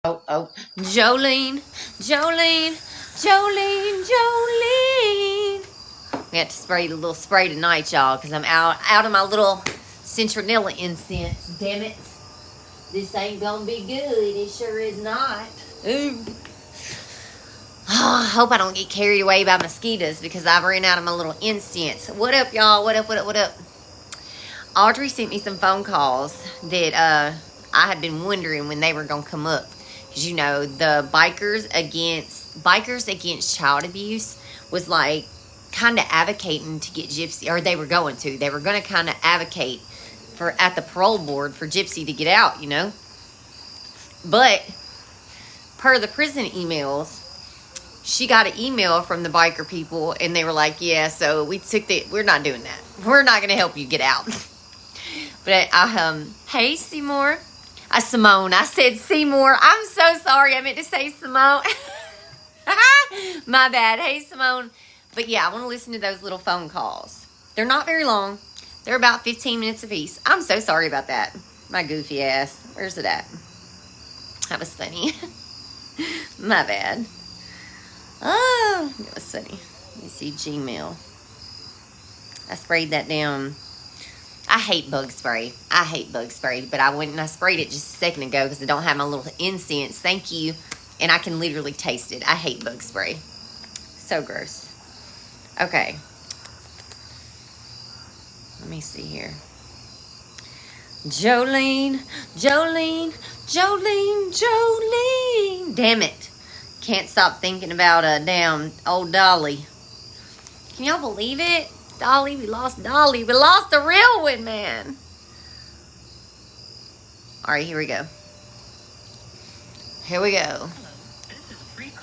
Oh, Jolene, Jolene, Jolene, Jolene. We have to spray a little spray tonight, y'all, because I'm out of my little citronella incense. Damn it. This ain't gonna be good. It sure is not. Ooh. Oh, I hope I don't get carried away by mosquitoes because I've ran out of my little incense. What up, y'all? What up, what up, what up? Audrey sent me some phone calls that I had been wondering when they were going to come up. Because, you know, the bikers against child abuse was like kind of advocating to get Gypsy, or they were going to kind of advocate for at the parole board for Gypsy to get out, you know. But per the prison emails, she got an email from the biker people and they were like, yeah, so we're not doing that. We're not going to help you get out. But hey, Seymour. Simone. I said Seymour. I'm so sorry. I meant to say Simone. My bad. Hey, Simone. But yeah, I want to listen to those little phone calls. They're not very long. They're about 15 minutes apiece. I'm so sorry about that. My goofy ass. Where's it at? That was funny. My bad. Oh, that was funny. Let me see Gmail. I sprayed that down. I hate bug spray. But I went and I sprayed it just a second ago because I don't have my little incense. Thank you. And I can literally taste it. I hate bug spray. So gross. Okay. Let me see here. Jolene, Jolene, Jolene, Jolene. Damn it. Can't stop thinking about damn old Dolly. Can y'all believe it? Dolly, we lost Dolly. We lost the real one, man. All right, here we go. Here we go.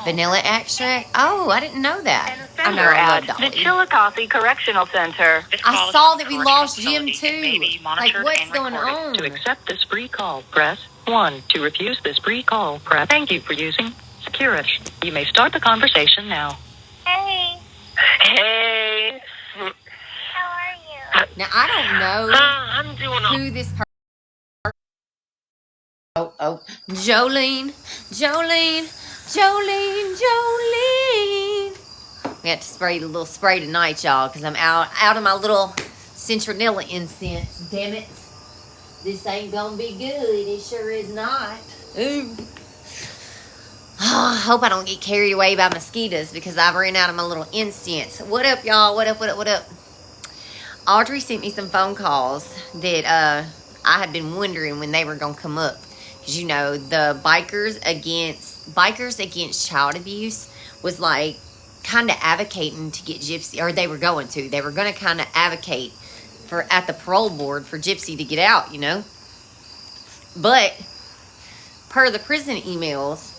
Vanilla extract. Oh, I didn't know that. I know I love Dolly. The Chillicothe Correctional Center. I saw that we lost Jim too. Like, what's going on? To accept this free call, press 1. To refuse this free call, press. Thank you for using Securus. You may start the conversation now. Hey. Hey. How are you? Now, I don't know I'm doing who this person. Oh, Jolene, Jolene, Jolene, Jolene. We have to spray a little spray tonight, y'all, because I'm out of my little citronella incense. Damn it. This ain't gonna be good. It sure is not. Ooh. Oh, I hope I don't get carried away by mosquitoes because I've ran out of my little incense. What up, y'all? What up, what up, what up? Audrey sent me some phone calls that I had been wondering when they were going to come up. Because, you know, the bikers against child abuse was like kind of advocating to get Gypsy, or they were going to kind of advocate for at the parole board for Gypsy to get out, you know. But per the prison emails,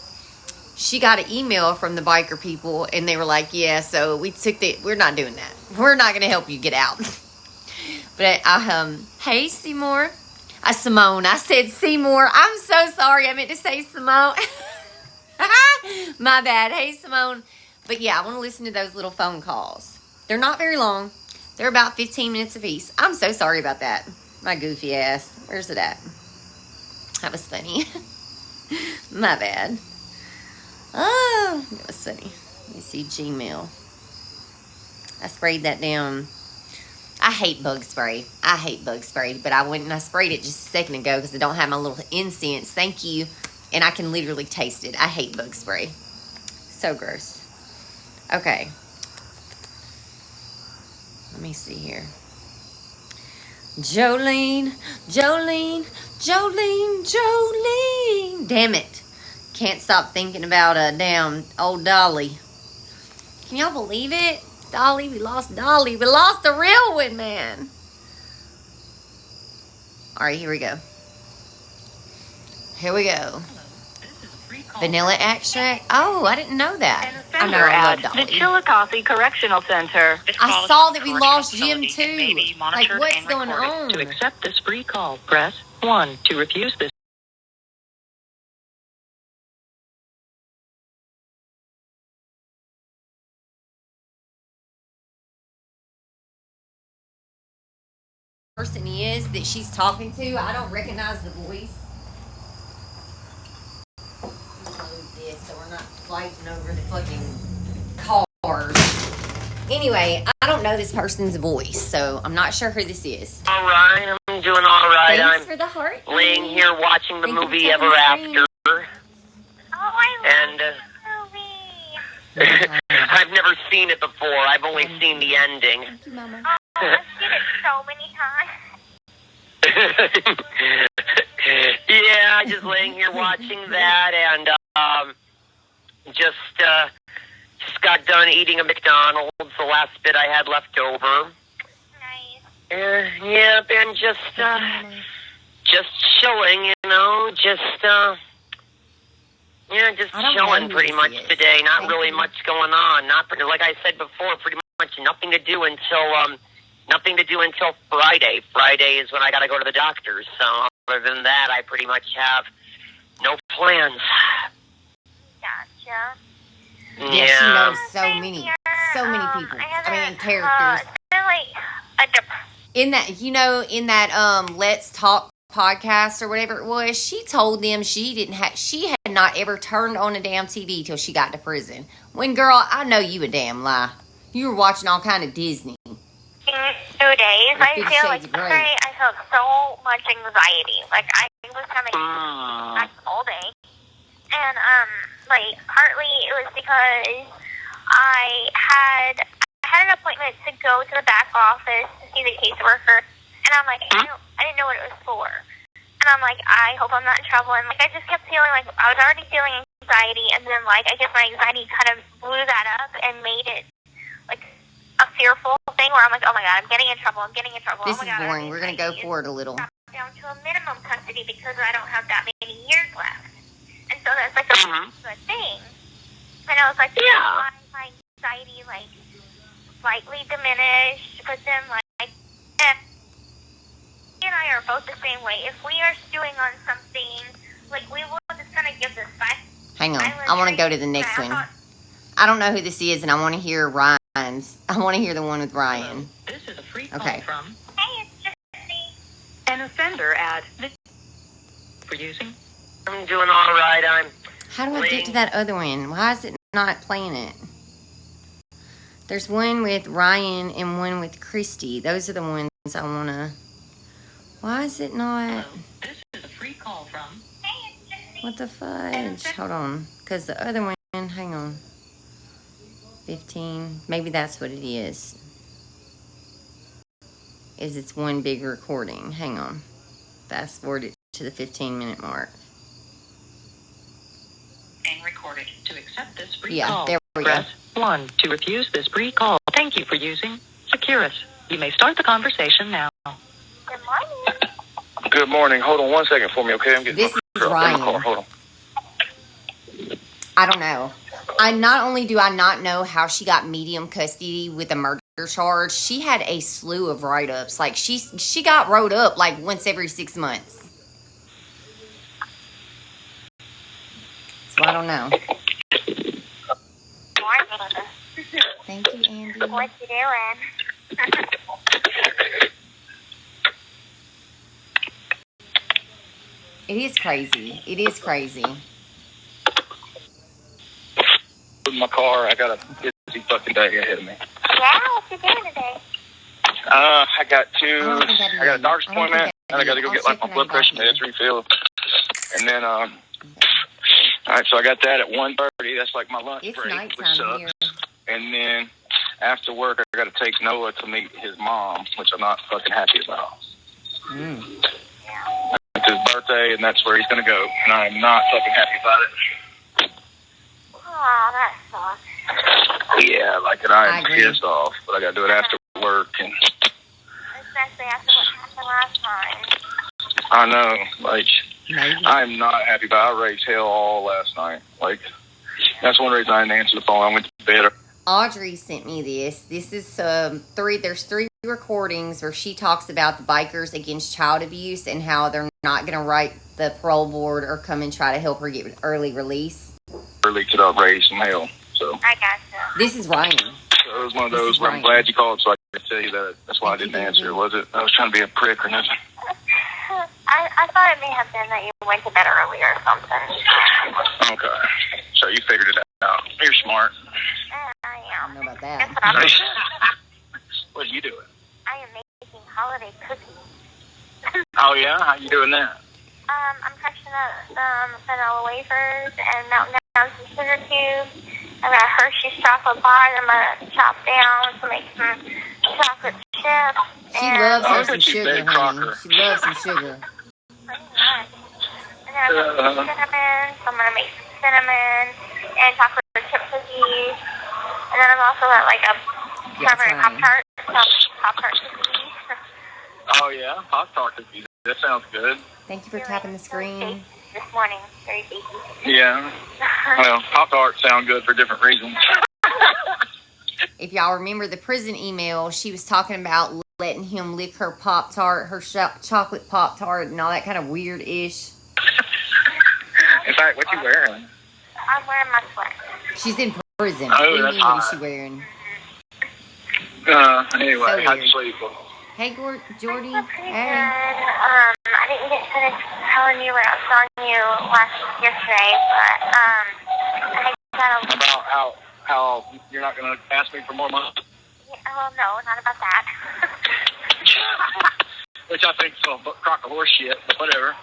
she got an email from the biker people and they were like, yeah, so we're not doing that. We're not going to help you get out. But hey, Seymour. Simone. I said Seymour. I'm so sorry. I meant to say Simone. My bad. Hey, Simone. But yeah, I want to listen to those little phone calls. They're not very long. They're about 15 minutes apiece. I'm so sorry about that. My goofy ass. Where's it at? That was funny. My bad. Oh, that was funny. Let me see Gmail. I sprayed that down. I hate bug spray. But I went and I sprayed it just a second ago because I don't have my little incense. Thank you. And I can literally taste it. I hate bug spray. So gross. Okay. Let me see here. Jolene, Jolene, Jolene, Jolene. Damn it. Can't stop thinking about damn old Dolly. Can y'all believe it? Dolly, we lost Dolly. We lost the real one, man. All right, here we go. Here we go. Vanilla extract. Oh, I didn't know that. I know I love Dolly. The Chillicothe Correctional Center. I saw that we lost Jim too. Like, what's going on? To accept this free call, press 1. To refuse this person is that she's talking to. I don't recognize the voice. fighting over the fucking cars. Anyway, I don't know this person's voice, so I'm not sure who this is. All right, I'm doing all right. Thanks I'm for the heart. laying here watching the Thank you for movie taking Ever the After. Oh, I love And the movie. I've never seen it before. I've only seen the ending. Thank you, Mama. Oh, I've seen it so many times. Yeah, just laying here watching that, and just got done eating a McDonald's, the last bit I had left over. Nice. Yeah, and just chilling, you know, just I don't know chilling who pretty this much is. today. Not Thank really you. much going on. Like I said before, pretty much nothing to do until Friday. Friday is when I got to go to the doctor's. So other than that, I pretty much have no plans. Gotcha. Yeah, she knows so many people. I Characters. It's been like a In that Let's Talk podcast or whatever it was, she told them she had not ever turned on a damn TV till she got to prison. When, girl, I know you a damn lie. You were watching all kind of Disney. 2 days. I 50 feel like Shades of Grey. today I felt so much anxiety. Like I was having all day. And like partly it was because I had an appointment to go to the back office to see the caseworker, and I'm like, I didn't know what it was for. And I'm like, I hope I'm not in trouble. And like I just kept feeling like I was already feeling anxiety, and then like I guess my anxiety kind of blew that up and made it like a fearful thing where I'm like, oh my god, I'm getting in trouble. This oh my is god, boring. We're going to go forward a little. down to a minimum custody because I don't have that many years left. And so that's like a good thing. And I was like, Yeah. my anxiety like slightly diminished, but then like he and I are both the same way. If we are stewing on something, like we will just kind of give this back. Hang on. I want to go to the next one. I don't know who this is, and I want to hear Ryan's. I want to hear the one with Ryan. This is a free call Okay. from Hey, it's just me. an offender at for using. I'm doing all right. I'm How do I get to that other one? Why is it not playing it? There's one with Ryan and one with Christy. Those are the ones I want to... Why is it not... This is a free call from Hey, it's just me. What the fudge? Hold on. Because the other one... Hang on. 15. Maybe that's what it is. It's one big recording. Hang on. Fast forward it to the 15-minute mark. and recorded. To accept this free Yeah, call, there we go. press 1. To refuse this free call, thank you for using Securus. You may start the conversation now. Good morning. Good morning. Hold on one second for me, okay? I'm getting This my is truck in Ryan. the car. Hold on. I don't know. Not only do I not know how she got medium custody with a murder charge, she had a slew of write-ups. Like she got wrote up like once every 6 months. So I don't know. Morning. Thank you, Andy. What you doing? It is crazy. It is crazy. In my car, I got a busy fucking day ahead of me. Yeah, what you doing today? I got I a doctor's appointment, and I got to go get like my blood pressure meds refilled. And then, all right, so I got that at 1:30. That's like my lunch It's break, which nighttime sucks. here. And then after work, I got to take Noah to meet his mom, which I'm not fucking happy about. It's his birthday, and that's where he's going to go, and I'm not fucking happy about it. Oh, that sucks. Yeah, like, and I I'm agree. pissed off, but I got to do it after work, and Especially after what happened last time. I know, like, Maybe. I'm not happy about it. I raised hell all last night. Like, that's one reason I didn't answer the phone. I went to bed. Audrey sent me this. This is there's three recordings where she talks about the bikers against child abuse and how they're not going to write the parole board or come and try to help her get early release. Early to up raised some hell. So I gotcha. This is Ryan. it was one of This those is where Ryan. I'm glad you called so I could tell you that. That's why I Thank didn't you, answer. baby. Was it? I was trying to be a prick or nothing. I thought it may have been that you went to bed early or something. Okay. So you figured it out. You're smart. I I am. don't know about Guess that. what I'm doing? What are you doing? I am making holiday cookies. Oh, yeah? How you doing that? I'm crunching up some vanilla wafers and melting down some sugar cubes. I've got Hershey's chocolate bars I'm going to chop down to make some chocolate chips. She loves her I some bet she's sugar, Betty honey. Crocker. She loves some sugar. Pretty much. And then I've got some cinnamon, so I'm going to make some cinnamon and chocolate chip cookies. And then I've also got like a strawberry Pop-Tart, Pop-Tart cookies. Oh, yeah? Pop-Tart cookies. That sounds good. Thank you for tapping the screen. This morning, very tasty. Yeah. Well, Pop-Tarts sound good for different reasons. If y'all remember the prison email, she was talking about letting him lick her Pop-Tart, her chocolate Pop-Tart, and all that kind of weird-ish. In fact, what you wearing? I'm wearing my sweat. She's in prison. Oh, What do you that's mean, what is hot. she wearing? Anyway, So how'd you weird. sleep? Hey, Jordy. Pretty Hey. good. I didn't get finished telling you what I was telling you yesterday, but I got a... About how you're not going to ask me for more money? Yeah, well, no, not about that. Which I think is a crock of horse shit, but whatever.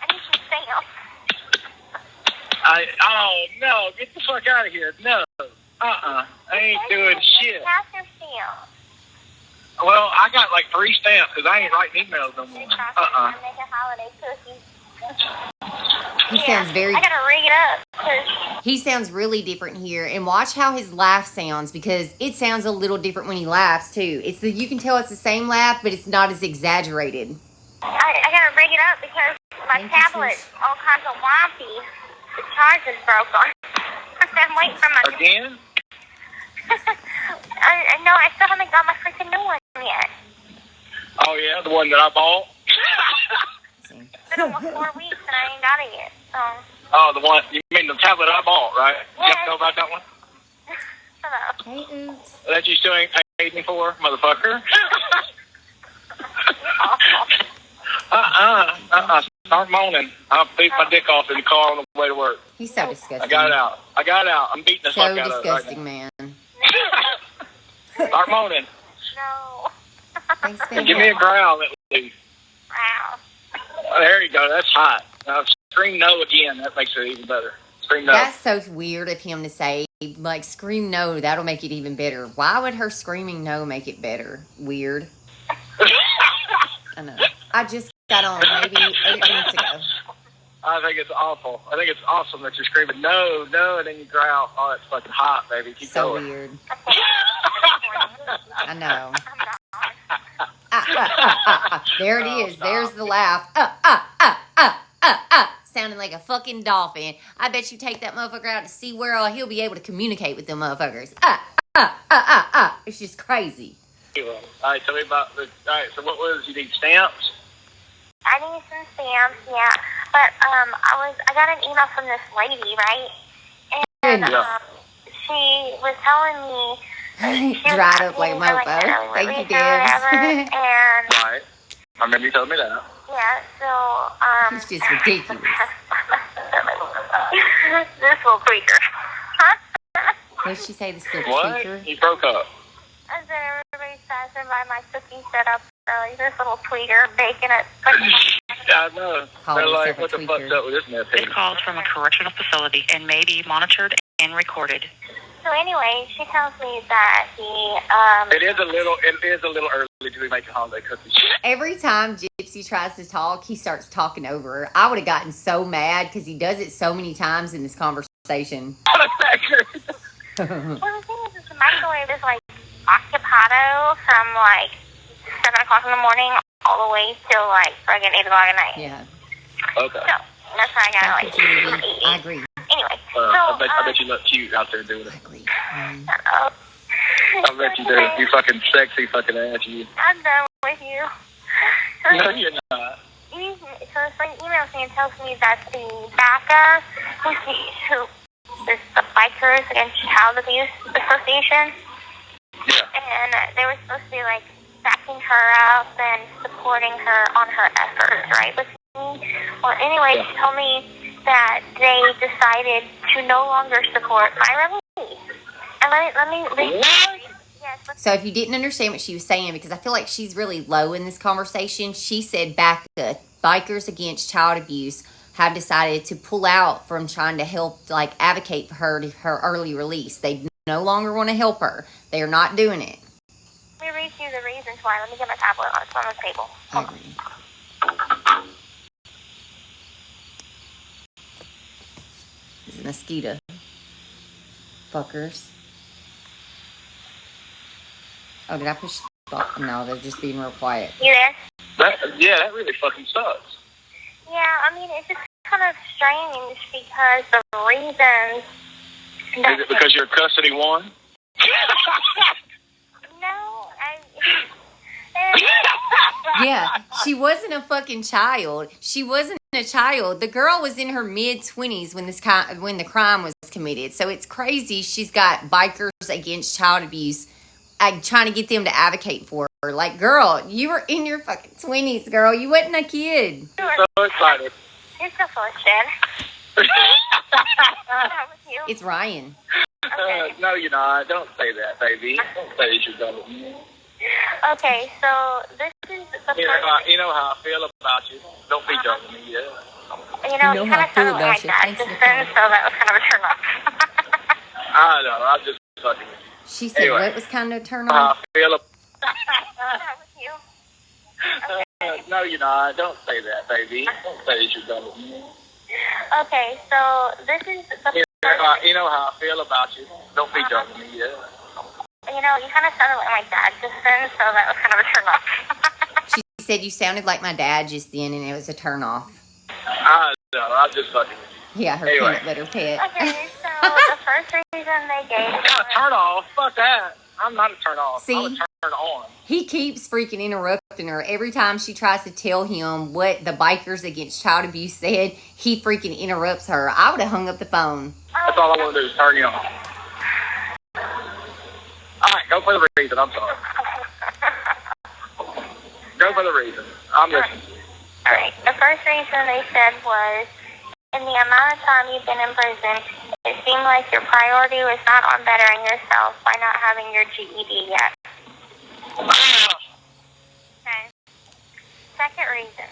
I need some stamps. Oh, no, get the fuck out of here. No. I ain't doing shit. Have your stamps. Well, I got like 3 stamps because I ain't writing emails no more. I'm making holiday cookies. He sounds very... I gotta rig it up. 'Cause He sounds really different here. And watch how his laugh sounds, because it sounds a little different when he laughs, too. You can tell it's the same laugh, but it's not as exaggerated. I gotta rig it up because my tablet's all kinds of wompy. The charge is broke on. I'm waiting for my... Again? No, I still haven't got my freaking new one yet. Oh, yeah, the one that I bought? It's been almost 4 weeks and I ain't got it yet. So. Oh, the one, you mean the tablet I bought, right? Yeah. You know about that one? Shut up. Hey, oops. That you still ain't paid me for, motherfucker? Start moaning. I'll beat my dick off in the car on the way to work. He's so disgusting. I got it out. I'm beating the So fuck out of it right disgusting, man. now. Start moaning. No. Thanks, And give me a growl at least. Wow. Oh, there you go. That's hot. Now scream no again. That makes it even better. Scream no. That's so weird of him to say. Like, scream no, that'll make it even better. Why would her screaming no make it better? Weird. I know. I just got on maybe 8 minutes ago. I think it's awful. I think it's awesome that you're screaming no, no, and then you growl. Oh, it's fucking hot, baby. Keep So going. weird. I I'm know. gone. There it Oh, is. stop. There's the laugh. Sounding like a fucking dolphin. I bet you take that motherfucker out to SeaWorld, he'll be able to communicate with them motherfuckers. It's just crazy. All right, tell me about the. All right, so what was you need stamps? I need some stamps, yeah. But I got an email from this lady, right? And Yeah. she was telling me she was Dried up asking like a me for, mofo. a Thank you, release or whatever, Dibs. and Right. I remember you telling me that. yeah, so It's just ridiculous. this little creature. What did she say, this little What? tweaker? You broke up. And then everybody's passing by my cookie setup early. This little tweeter baking it. I know. Call They're yourself like, a what the tweaker. fuck's up with this mess This here? call is from a correctional facility and may be monitored and recorded. So anyway, she tells me that It is a little early to be making holiday cookies. Every time Gypsy tries to talk, he starts talking over her. I would have gotten so mad because he does it so many times in this conversation. Well, the thing is the microwave is like occupado from like 7 o'clock in the morning all the way till like fucking 8 o'clock at night. Yeah. Okay. So that's why I got Thank you, like Judy. I agree. Anyway, I bet you look cute out there doing it. I agree. I bet you do. You fucking sexy fucking ass, you. I'm done with you. No, you're not. So this lady emails me and tells me that the BACA, who is the Bikers Against Child Abuse Association, Yeah. and they were supposed to be like backing her up and supporting her on her efforts, right, with me. Well, anyway, she told me that they decided to no longer support my release. And let me yes. So if you didn't understand what she was saying, because I feel like she's really low in this conversation, she said BACA, Bikers Against Child Abuse, have decided to pull out from trying to help, like, advocate for her early release. They no longer want to help her. They are not doing it. Let me read you the reasons why. Let me get my tablet on. It's on the table. Hold on. It's a mosquito. Fuckers. Oh, did I push? No, they're just being real quiet. You there? That really fucking sucks. Yeah, I mean, it's just kind of strange because the reasons... Is it because your custody won? No, Yeah, she wasn't a fucking child. She wasn't a child. The girl was in her mid-20s when the crime was committed. So it's crazy. She's got Bikers Against Child Abuse trying to get them to advocate for her. Like, girl, you were in your fucking 20s, girl. You wasn't a kid. So excited. You're so full of shit. What's wrong with you? It's Ryan. Okay. No, you're not. Don't say that, baby. Don't say that you're done with me. Okay, so this is the first... You know how I feel about you. Don't be done with me yet. You know how kind I of feel sounded about like you. that Thanks just for the then, call. so that was kind of a turn off. I know. I'm just fucking with you. She said Anyway. what was kind of a turn How off? I feel What's wrong with you? No, you're not. Don't say that, baby. Don't say that you're done with me. Okay, so this is the first... You know how I feel about you. Don't be done with me yet. You know, you kind of sounded like my dad just then, so that was kind of a turn off. She said you sounded like my dad just then, and it was a turn off. I know. I'm just fucking with you. Yeah, her Anyway. peanut butter pet. Okay, so the first reason they gave Not a turn off. Fuck that. I'm not a turn off. See? I'm a turn on. He keeps freaking interrupting her. Every time she tries to tell him what the Bikers Against Child Abuse said, he freaking interrupts her. I would have hung up the phone. That's all I want to do is turn you on. All right, go for the reason. I'm sorry. Go for the reason. I'm listening. All right, the first reason they said was, in the amount of time you've been in prison, it seemed like your priority was not on bettering yourself by not having your GED yet. Okay. Second reason,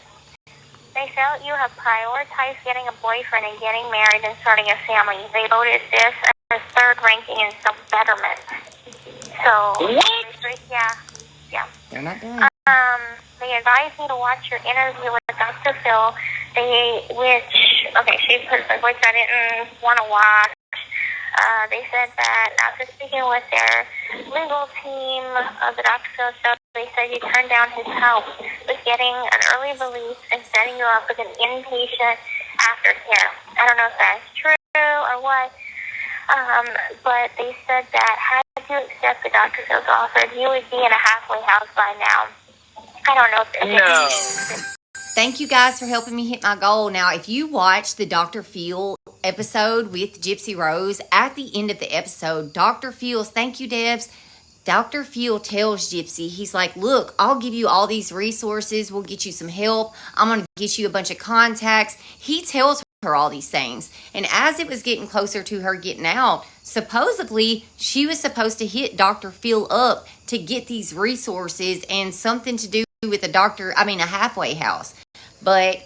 they felt you have prioritized getting a boyfriend and getting married and starting a family. They voted this as third ranking in self-betterment. So, yeah. They're not done. They advised me to watch your interview with Dr. Phil. She put which I didn't want to watch. They said that after speaking with their legal team of the Dr. Phil show, they said you turned down his help with getting an early release and setting you up with an inpatient aftercare. I don't know if that's true or what, but they said that had you accept the Dr. Phil's offer, you would be in a halfway house by now. I don't know if Thank you guys for helping me hit my goal. Now, if you watch the Dr. Phil episode with Gypsy Rose, at the end of the episode, Dr. Phil's, thank you, Debs, Dr. Phil tells Gypsy, he's like, look, I'll give you all these resources. We'll get you some help. I'm going to get you a bunch of contacts. He tells her all these things. And as it was getting closer to her getting out, supposedly she was supposed to hit Dr. Phil up to get these resources and something to do with a halfway house. But,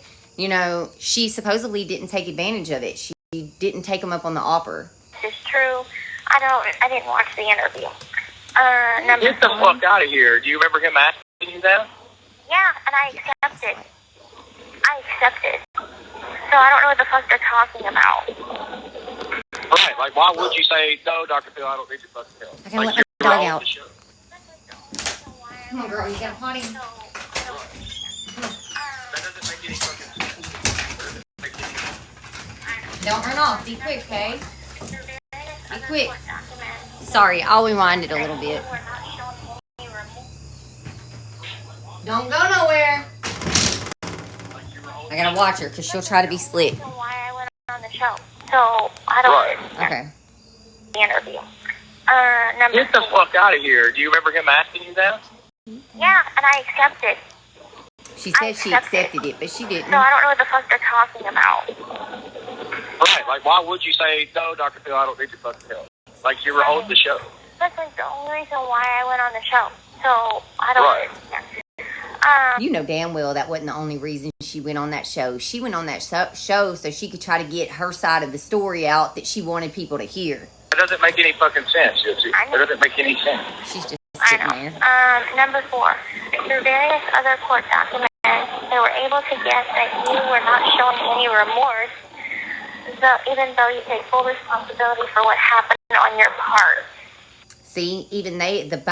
she supposedly didn't take advantage of it. She didn't take him up on the offer. This is true. I didn't watch the interview. Get the fuck out of here. Do you remember him asking you that? Yeah, and I accepted. So I don't know what the fuck they're talking about. Right, like why would you say, no, Dr. Phil, I don't need your fucking help? I gotta let my dog out. Come on, girl, you got a potty? That doesn't make any fucking sense. Don't run off. Be quick, okay? Be quick. Sorry, I'll rewind it a little bit. Don't go nowhere. I gotta watch her because she'll try to be slick. Why I went on the show. So I don't Okay. the interview. Get the fuck out of here. Do you remember him asking you that? Yeah, and I accepted. She said she accepted it, but she didn't. So I don't know what the fuck they're talking about. Right, like why would you say, no, Dr. Phil, I don't need your fucking help? Like you were on the show. That's like the only reason why I went on the show. So I don't understand. You know damn well that wasn't the only reason she went on that show. She went on that show so she could try to get her side of the story out that she wanted people to hear. That doesn't make any fucking sense, Gypsy. That doesn't make any sense. She's just I sitting know. there. Number 4. Through various other court documents, they were able to guess that you were not showing any remorse, even though you take full responsibility for what happened on your part. See, even the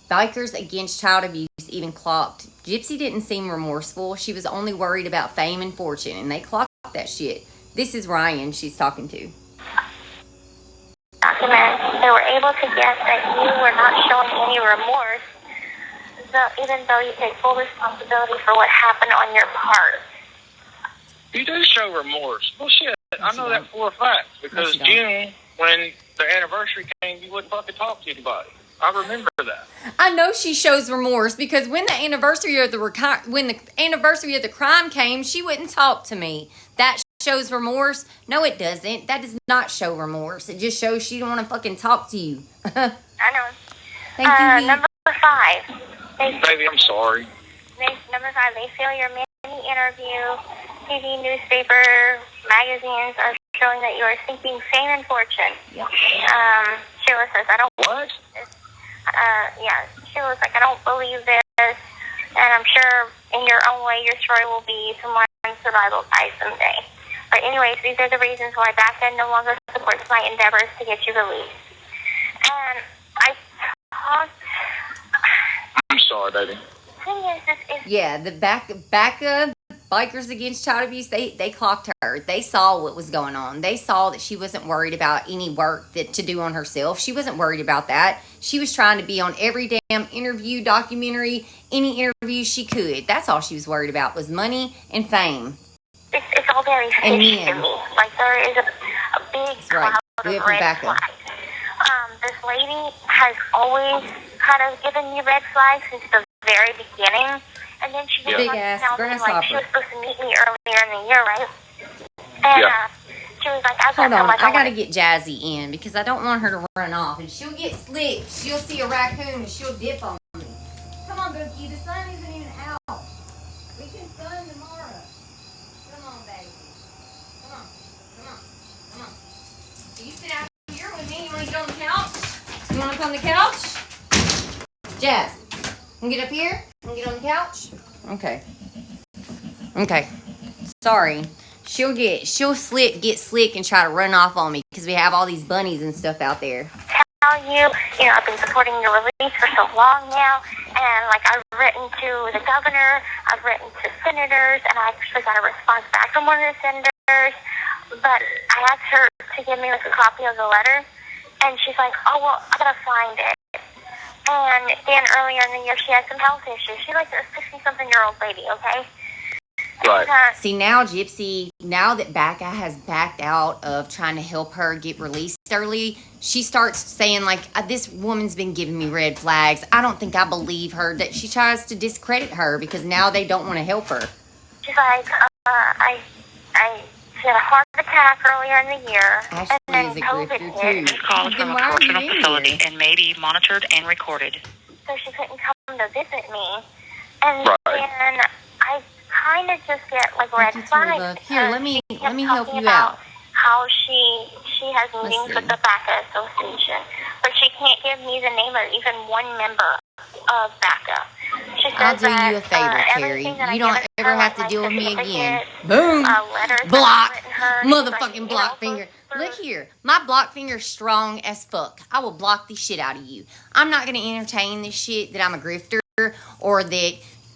bikers against child abuse even clocked. Gypsy didn't seem remorseful. She was only worried about fame and fortune, and they clocked that shit. This is Ryan she's talking to. Documents, they were able to guess that you were not showing any remorse, even though you take full responsibility for what happened on your part. You do show remorse. Well, shit, I know that for a fact. Because June, when the anniversary came, you wouldn't fucking talk to anybody. I remember that. I know she shows remorse because when the anniversary of the crime came, she wouldn't talk to me. That shows remorse? No, it doesn't. That does not show remorse. It just shows she don't want to fucking talk to you. I know. Thank you. Number 5. Baby, I'm sorry. Number 5, they feel your many interview, TV, newspaper, magazines are showing that you are seeking fame and fortune. Yep. Sheila says, I don't... What? Sheila's like, I don't believe this, and I'm sure in your own way your story will be someone's survival guide someday. But anyways, these are the reasons why BACA no longer supports my endeavors to get you released. And I talked... I'm sorry, baby. The thing is, this is... Yeah, the BACA Bikers Against Child Abuse, they clocked her. They saw what was going on. They saw that she wasn't worried about any work to do on herself. She wasn't worried about that. She was trying to be on every damn interview, documentary, any interview she could. That's all she was worried about was money and fame. It's all very fishy to me. Like, there is a big cloud of red flags. This lady has always kind of given me red flags since the very beginning. And then she just Big-ass grasshopper. she was supposed to meet me earlier in the year, right? And she was like, hold on, I gotta get Jazzy in because I don't want her to run off. And she'll get slick. She'll see a raccoon and she'll dip on me. Come on, Bookie, the sun isn't even out. We can sun tomorrow. Come on, baby. Come on. So you sit out here with me. You wanna get on the couch? You wanna come on the couch? Jazz, you get up here? You wanna get on the couch? Okay. Sorry. She'll get slick and try to run off on me because we have all these bunnies and stuff out there. Tell you, I've been supporting your release for so long now, and like I've written to the governor, I've written to senators, and I actually got a response back from one of the senators. But I asked her to give me like a copy of the letter, and she's like, "Oh well, I gotta find it." And then earlier in the year, she had some health issues. She's like a 60-something-year-old lady, okay? Right. See, now Gypsy, now that BACA has backed out of trying to help her get released early, she starts saying, like, this woman's been giving me red flags. I don't think I believe her. That she tries to discredit her because now they don't want to help her. She's like, I had a heart attack earlier in the year, Ashely and then is a COVID grifter, hit. too. This call is from a correctional facility and may be monitored and recorded. So she couldn't come to visit me. And Right. then I kind of just get like red flags. Here, let me help you about out. How she has meetings with the BACA Association, but she can't give me the name of even one member of BACA. She says I'll do you a favor, Carrie. You don't ever have to deal with me again. Boom. Block. Motherfucking block finger. Look here. My block finger's strong as fuck. I will block the shit out of you. I'm not going to entertain this shit that I'm a grifter or that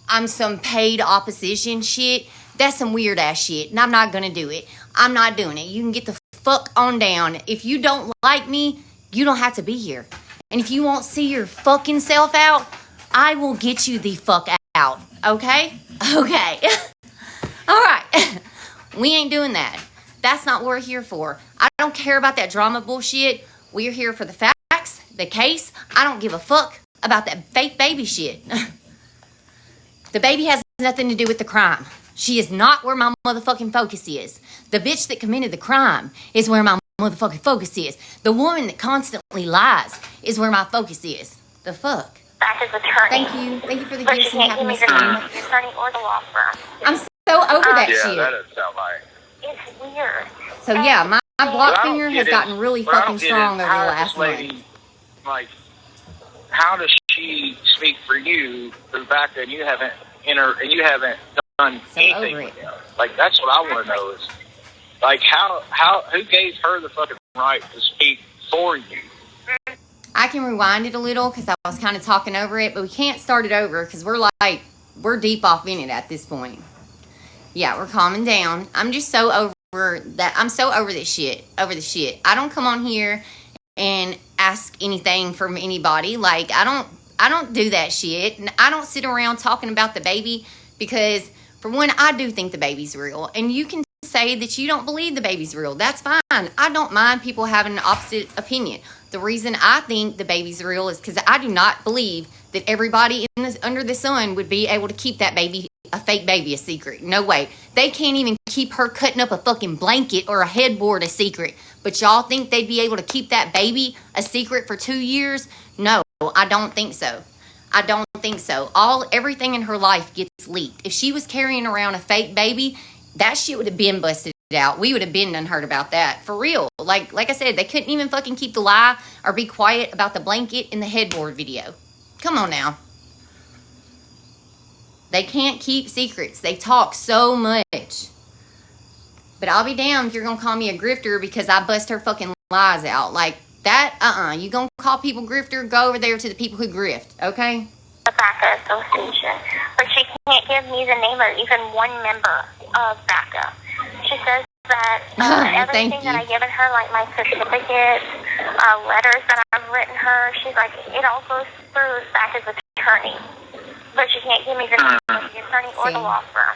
I'm some paid opposition shit. That's some weird ass shit, and I'm not going to do it. I'm not doing it. You can get the fuck on down. If you don't like me, you don't have to be here. And if you won't see your fucking self out, I will get you the fuck out. Okay? Okay. All right. We ain't doing that. That's not what we're here for. I don't care about that drama bullshit. We're here for the facts, the case. I don't give a fuck about that fake baby shit. The baby has nothing to do with the crime. She is not where my motherfucking focus is. The bitch that committed the crime is where my motherfucking focus is. The woman that constantly lies is where my focus is. The fuck? Back as attorney. Thank you for the But gifts she and can't give me happiness. the attorney or the law firm. I'm so over that Yeah, shit. that doesn't sound right. It's weird. So yeah, my block What I finger don't has get gotten is- really what I fucking don't get strong is over the how last this lady, month. like, how does she speak for you the fact that you haven't done So anything over with it. him? Like, that's what I want to know is, like, who gave her the fucking right to speak for you? I can rewind it a little because I was kind of talking over it, but we can't start it over because we're deep off in it at this point. Yeah, we're calming down. I'm just so over that. I'm so over this shit. Over the shit. I don't come on here and ask anything from anybody. Like, I don't do that shit. And I don't sit around talking about the baby because, for one, I do think the baby's real. And you can say that you don't believe the baby's real. That's fine. I don't mind people having an opposite opinion. The reason I think the baby's real is because I do not believe that everybody under the sun would be able to keep that baby, a fake baby, a secret. No way. They can't even keep her cutting up a fucking blanket or a headboard a secret. But y'all think they'd be able to keep that baby a secret for 2 years? No, I don't think so. I don't think so. Everything in her life gets leaked. If she was carrying around a fake baby, that shit would have been busted out. We would have been unheard about that. For real. Like I said, they couldn't even fucking keep the lie or be quiet about the blanket in the headboard video. Come on now. They can't keep secrets. They talk so much. But I'll be damned if you're going to call me a grifter because I bust her fucking lies out. Like that, You going to call people grifter? Go over there to the people who grift, okay? The BACA association. But she can't give me the name of even one member of BACA. She says that everything that I've given her, like my certificates, letters that I've written her, she's like, it all goes through BACA's attorney. But she can't give me the name of the attorney or the law firm.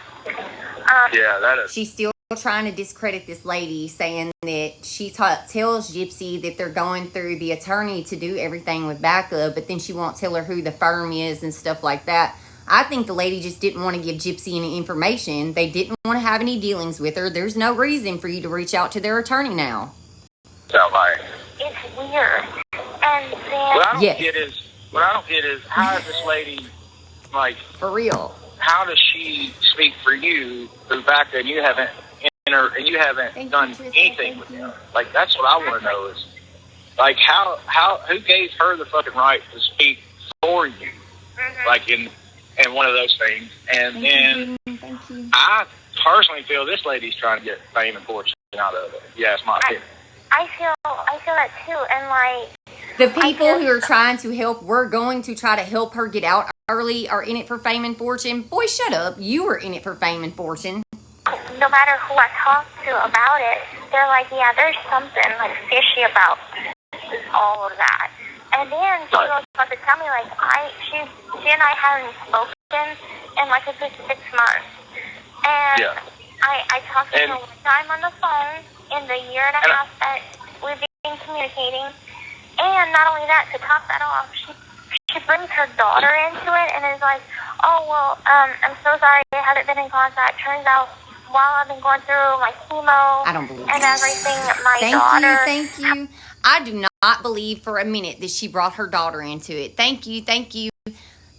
Yeah, that is. She's still trying to discredit this lady, saying that she tells Gypsy that they're going through the attorney to do everything with BACA, but then she won't tell her who the firm is and stuff like that. I think the lady just didn't want to give Gypsy any information. They didn't want to have any dealings with her. There's no reason for you to reach out to their attorney now. Sound like. It's weird. And then What I don't get is how is this lady, like, for real? How does she speak for you the fact that you haven't done anything with him? Like, that's what I want to know is, like, who gave her the fucking right to speak for you? Like, in one of those things. And then I personally feel this lady's trying to get fame and fortune out of it. Yeah, it's my opinion. I feel that too. And like, the people who are trying to help, we're going to try to help her get out early, are in it for fame and fortune. Boy, shut up. You were in it for fame and fortune. No matter who I talk to about it, they're like, yeah, there's something like fishy about all of that. And then she was about to tell me, like, she and I hadn't spoken in like a good 6 months. And I talked to her one time on the phone in the year and a half that we've been communicating. And not only that, to top that off, she brings her daughter into it and is like, oh, well, I'm so sorry I haven't been in contact. Turns out, while I've been going through my chemo I don't believe and everything, my daughter... Thank you. I do not believe for a minute that she brought her daughter into it. Thank you.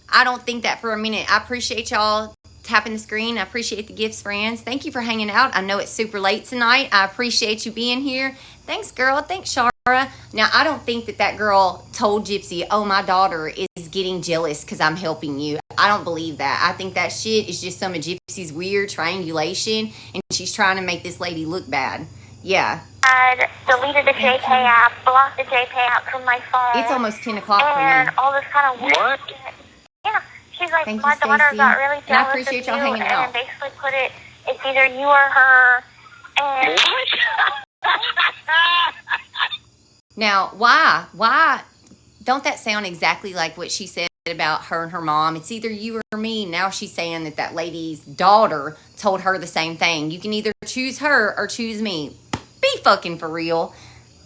I don't think that for a minute. I appreciate y'all tapping the screen. I appreciate the gifts, friends. Thank you for hanging out. I know it's super late tonight. I appreciate you being here. Thanks, girl. Thanks, Shara. Now, I don't think that girl told Gypsy, oh, my daughter is getting jealous because I'm helping you. I don't believe that. I think that shit is just some of Gypsy's weird triangulation, and she's trying to make this lady look bad. Yeah. I deleted the JPay app, blocked the JPay app from my phone. It's almost 10 o'clock for me. And all this kind of weird shit. Yeah. She's like, my daughter got really jealous I appreciate of y'all you, hanging and out. basically put it, it's either you or her. And Now, why don't that sound exactly like what she said about her and her mom? It's either you or me. Now she's saying that lady's daughter told her the same thing. You can either choose her or choose me. Be fucking for real.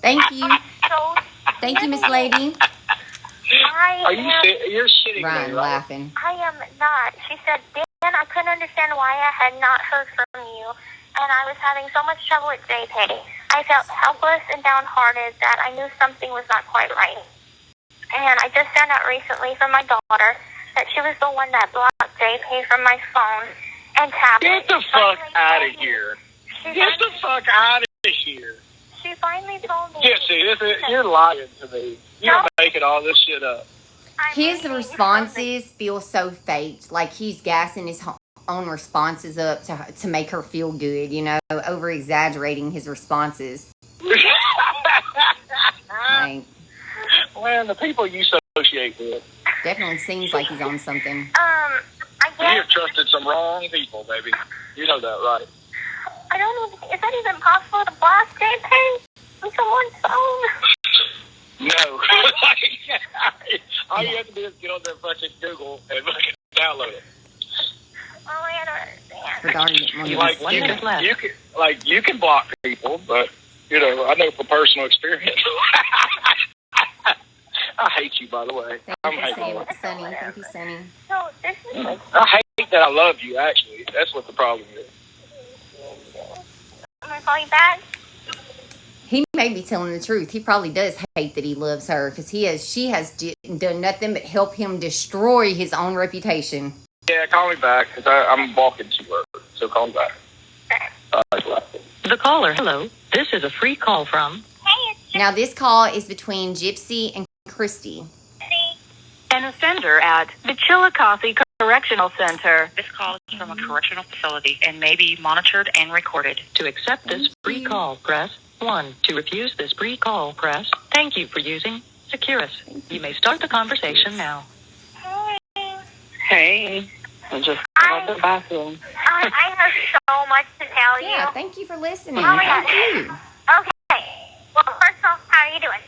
Thank you. Thank you, Miss Lady. You're shitting Ryan me, right? laughing. I am not. She said, Dan, I couldn't understand why I had not heard from you, and I was having so much trouble with JPay. I felt helpless and downhearted that I knew something was not quite right. And I just found out recently from my daughter that she was the one that blocked JP from my phone and tablet. Get the fuck out of here. Get the fuck out of here. She finally told me. Yeah, see, you're lying to me. You're making all this shit up. His responses feel so faked, like he's gassing his own responses up to make her feel good, you know, over exaggerating his responses. Like, Well, the people you associate with. definitely seems like he's on something. I You guess. have trusted some wrong people, baby. You know that, right? I don't know. Is that even possible to block JP on someone's phone? No. All you have to do is get on their fucking Google and fucking download it. Oh, I don't understand. Her daughter didn't want to Like, be one minute scared. left. You can block people, but you know, I know from personal experience. I hate you, by the way. I'm Thank hating you, you. Sonny. Thank you, Sonny. So this is like, I hate that I love you. Actually, that's what the problem is. I'm gonna call you back. He may be telling the truth. He probably does hate that he loves her because she has done nothing but help him destroy his own reputation. Yeah, call me back because I'm walking to work. So call me back. The caller, hello. This is a free call from Hey, it's Now, this call is between Gypsy and Christy. Gypsy. an offender at the Chillicothe Correctional Center. This call is from a correctional facility and may be monitored and recorded. To accept this free call, press 1. To refuse this free call, press thank you for using Securus. You may start the conversation now. Hey. Hey, I just I- got the bathroom. I have so much to tell you. Yeah, thank you for listening. Oh, yeah. Thank you. Okay. Well, first of all, how are you doing?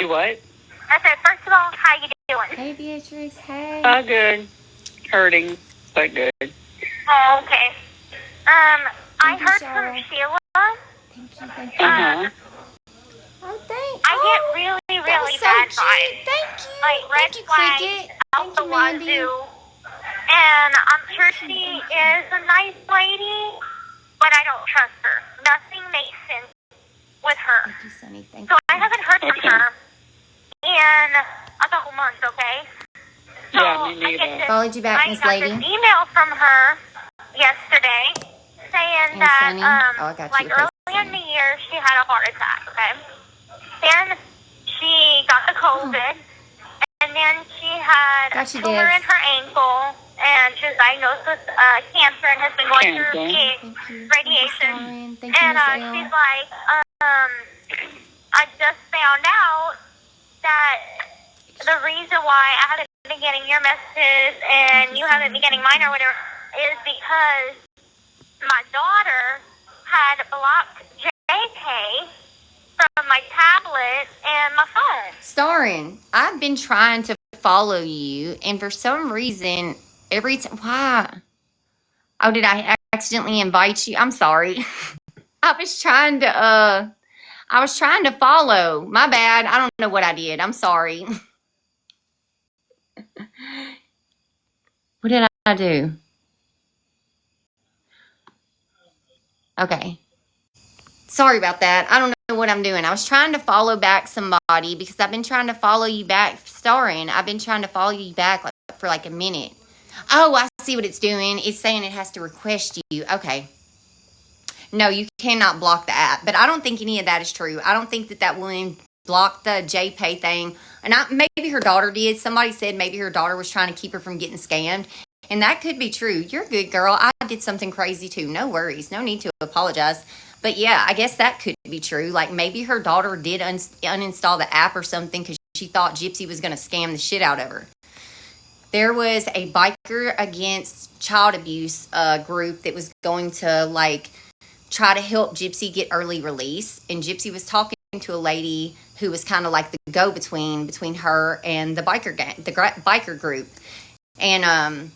You what? I said, first of all, how you doing? Hey, Beatrice. Hey. Good. Hurting, but good. Oh, okay. I Thank you, heard Cheryl. from Sheila. Thank you. Uh-huh. Oh, thank I oh, get really, that really was so bad cute. vibes. Thank you. Like red Thank you, flags Cricket. out Thank the you, Mandy. wazoo. And I'm sure she is a nice lady, but I don't trust her. Nothing makes sense with her. Thank you, Sonny. Thank So you. I haven't heard from her in a couple months, okay? So Yeah, me I neither. get this, Followed you back, I Miss got Lady. this email from her yesterday saying And that Sunny? Oh, I got you. like Okay, early in Sunny. the year she had a heart attack, okay? Then she got the COVID, and then she had a Got you, tumor Debs. in her ankle, and she was diagnosed with cancer and has been going through Cancer. Thank you. radiation. Thank you, And Miss L. she's like, I just found out that the reason why I haven't been getting your messages and you haven't been getting mine or whatever is because my daughter had blocked JK from my tablet and my phone. Starring, I've been trying to follow you, and for some reason, every time, why? Oh, did I accidentally invite you? I'm sorry. I was trying to follow. My bad. I don't know what I did. I'm sorry. What did I do? Okay. Sorry about that. I don't know what I'm doing. I was trying to follow back somebody because I've been trying to follow you back, Starring. I've been trying to follow you back for like a minute. Oh, I see what it's doing. It's saying it has to request you. Okay. No, you cannot block the app. But I don't think any of that is true. I don't think that woman blocked the JPay thing. And maybe her daughter did. Somebody said maybe her daughter was trying to keep her from getting scammed. And that could be true. You're a good girl. I did something crazy too. No worries. No need to apologize. But yeah, I guess that could be true. Like maybe her daughter did uninstall the app or something because she thought Gypsy was going to scam the shit out of her. There was a biker against child abuse group that was going to like try to help Gypsy get early release. And Gypsy was talking to a lady who was kind of like the go-between between her and the biker gang, the biker group. And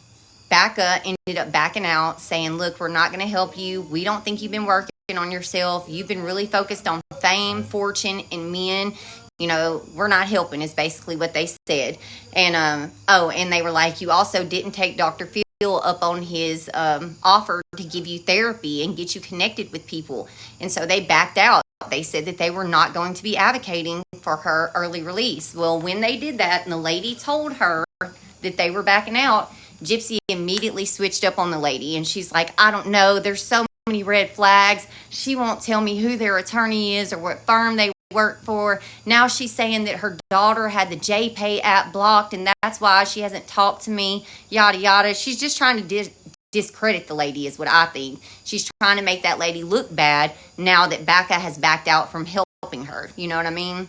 Becca ended up backing out saying, look, we're not going to help you. We don't think you've been working on yourself. You've been really focused on fame, fortune, and men. You know, we're not helping is basically what they said. And, and they were like, you also didn't take Dr. Phil up on his offer to give you therapy and get you connected with people. And so they backed out. They said that they were not going to be advocating for her early release. Well, when they did that and the lady told her that they were backing out, Gypsy immediately switched up on the lady. And she's like, I don't know. There's so many red flags. She won't tell me who their attorney is or what firm they work for. Now she's saying that her daughter had the JPay app blocked and that's why she hasn't talked to me, yada yada. She's just trying to discredit the lady is what I think. She's trying to make that lady look bad now that Becca has backed out from helping her. You know what I mean?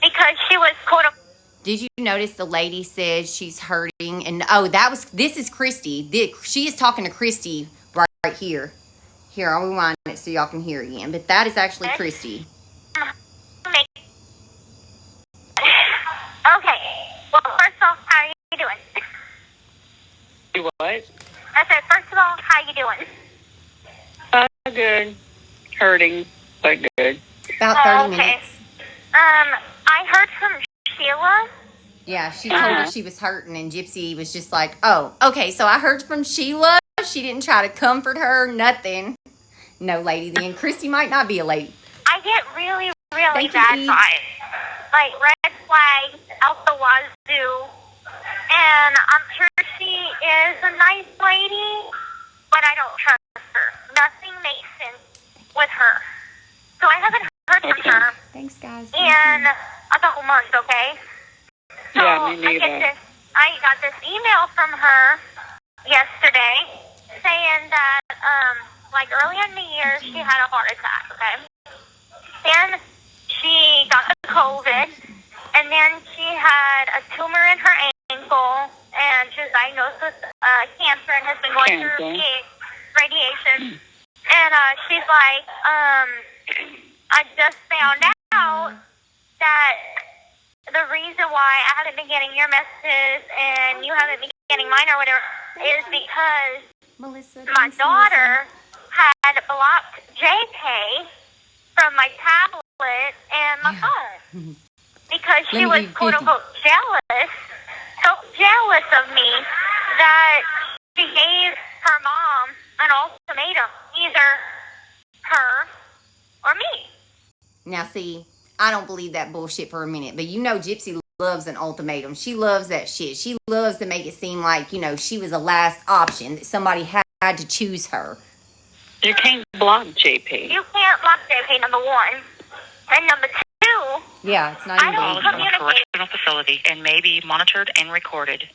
Because she was quote unquote. Did you notice the lady said she's hurting? And this is Christy. She is talking to Christy right here. Here, I'll rewind it so y'all can hear again. But that is actually Christy. Okay. Well, first of all, how are you doing? You what? I said, first of all, how you doing? Good. Hurting, but good. About 30 minutes. I heard from Sheila. Yeah, she told her she was hurting, and Gypsy was just like, oh, okay, so I heard from Sheila. She didn't try to comfort her, nothing. No lady then. Christy might not be a lady. I get really, really bad vibes. Like red flags out the wazoo. And I'm sure she is a nice lady, but I don't trust her. Nothing makes sense with her. So I haven't heard from her. Thanks, guys. In a couple months, okay? So Yeah, me neither. I got this email from her yesterday saying that, like early in the year, she had a heart attack, okay? Then she got the COVID, and then she had a tumor in her ankle, and she was diagnosed with cancer and has been going through radiation. And she's like, I just found out that the reason why I haven't been getting your messages and you haven't been getting mine or whatever is because my daughter had blocked JPay from my tablet and my phone because she was quote unquote jealous, so jealous of me that she gave her mom an ultimatum, either her or me. Now, see, I don't believe that bullshit for a minute, but you know Gypsy loves an ultimatum. She loves that shit. She loves to make it seem like, you know, she was the last option, that somebody had to choose her. You can't block JP. You can't block JP, number one. And number two, yeah, it's not even don't communicate. Correctional facility and may be monitored and recorded.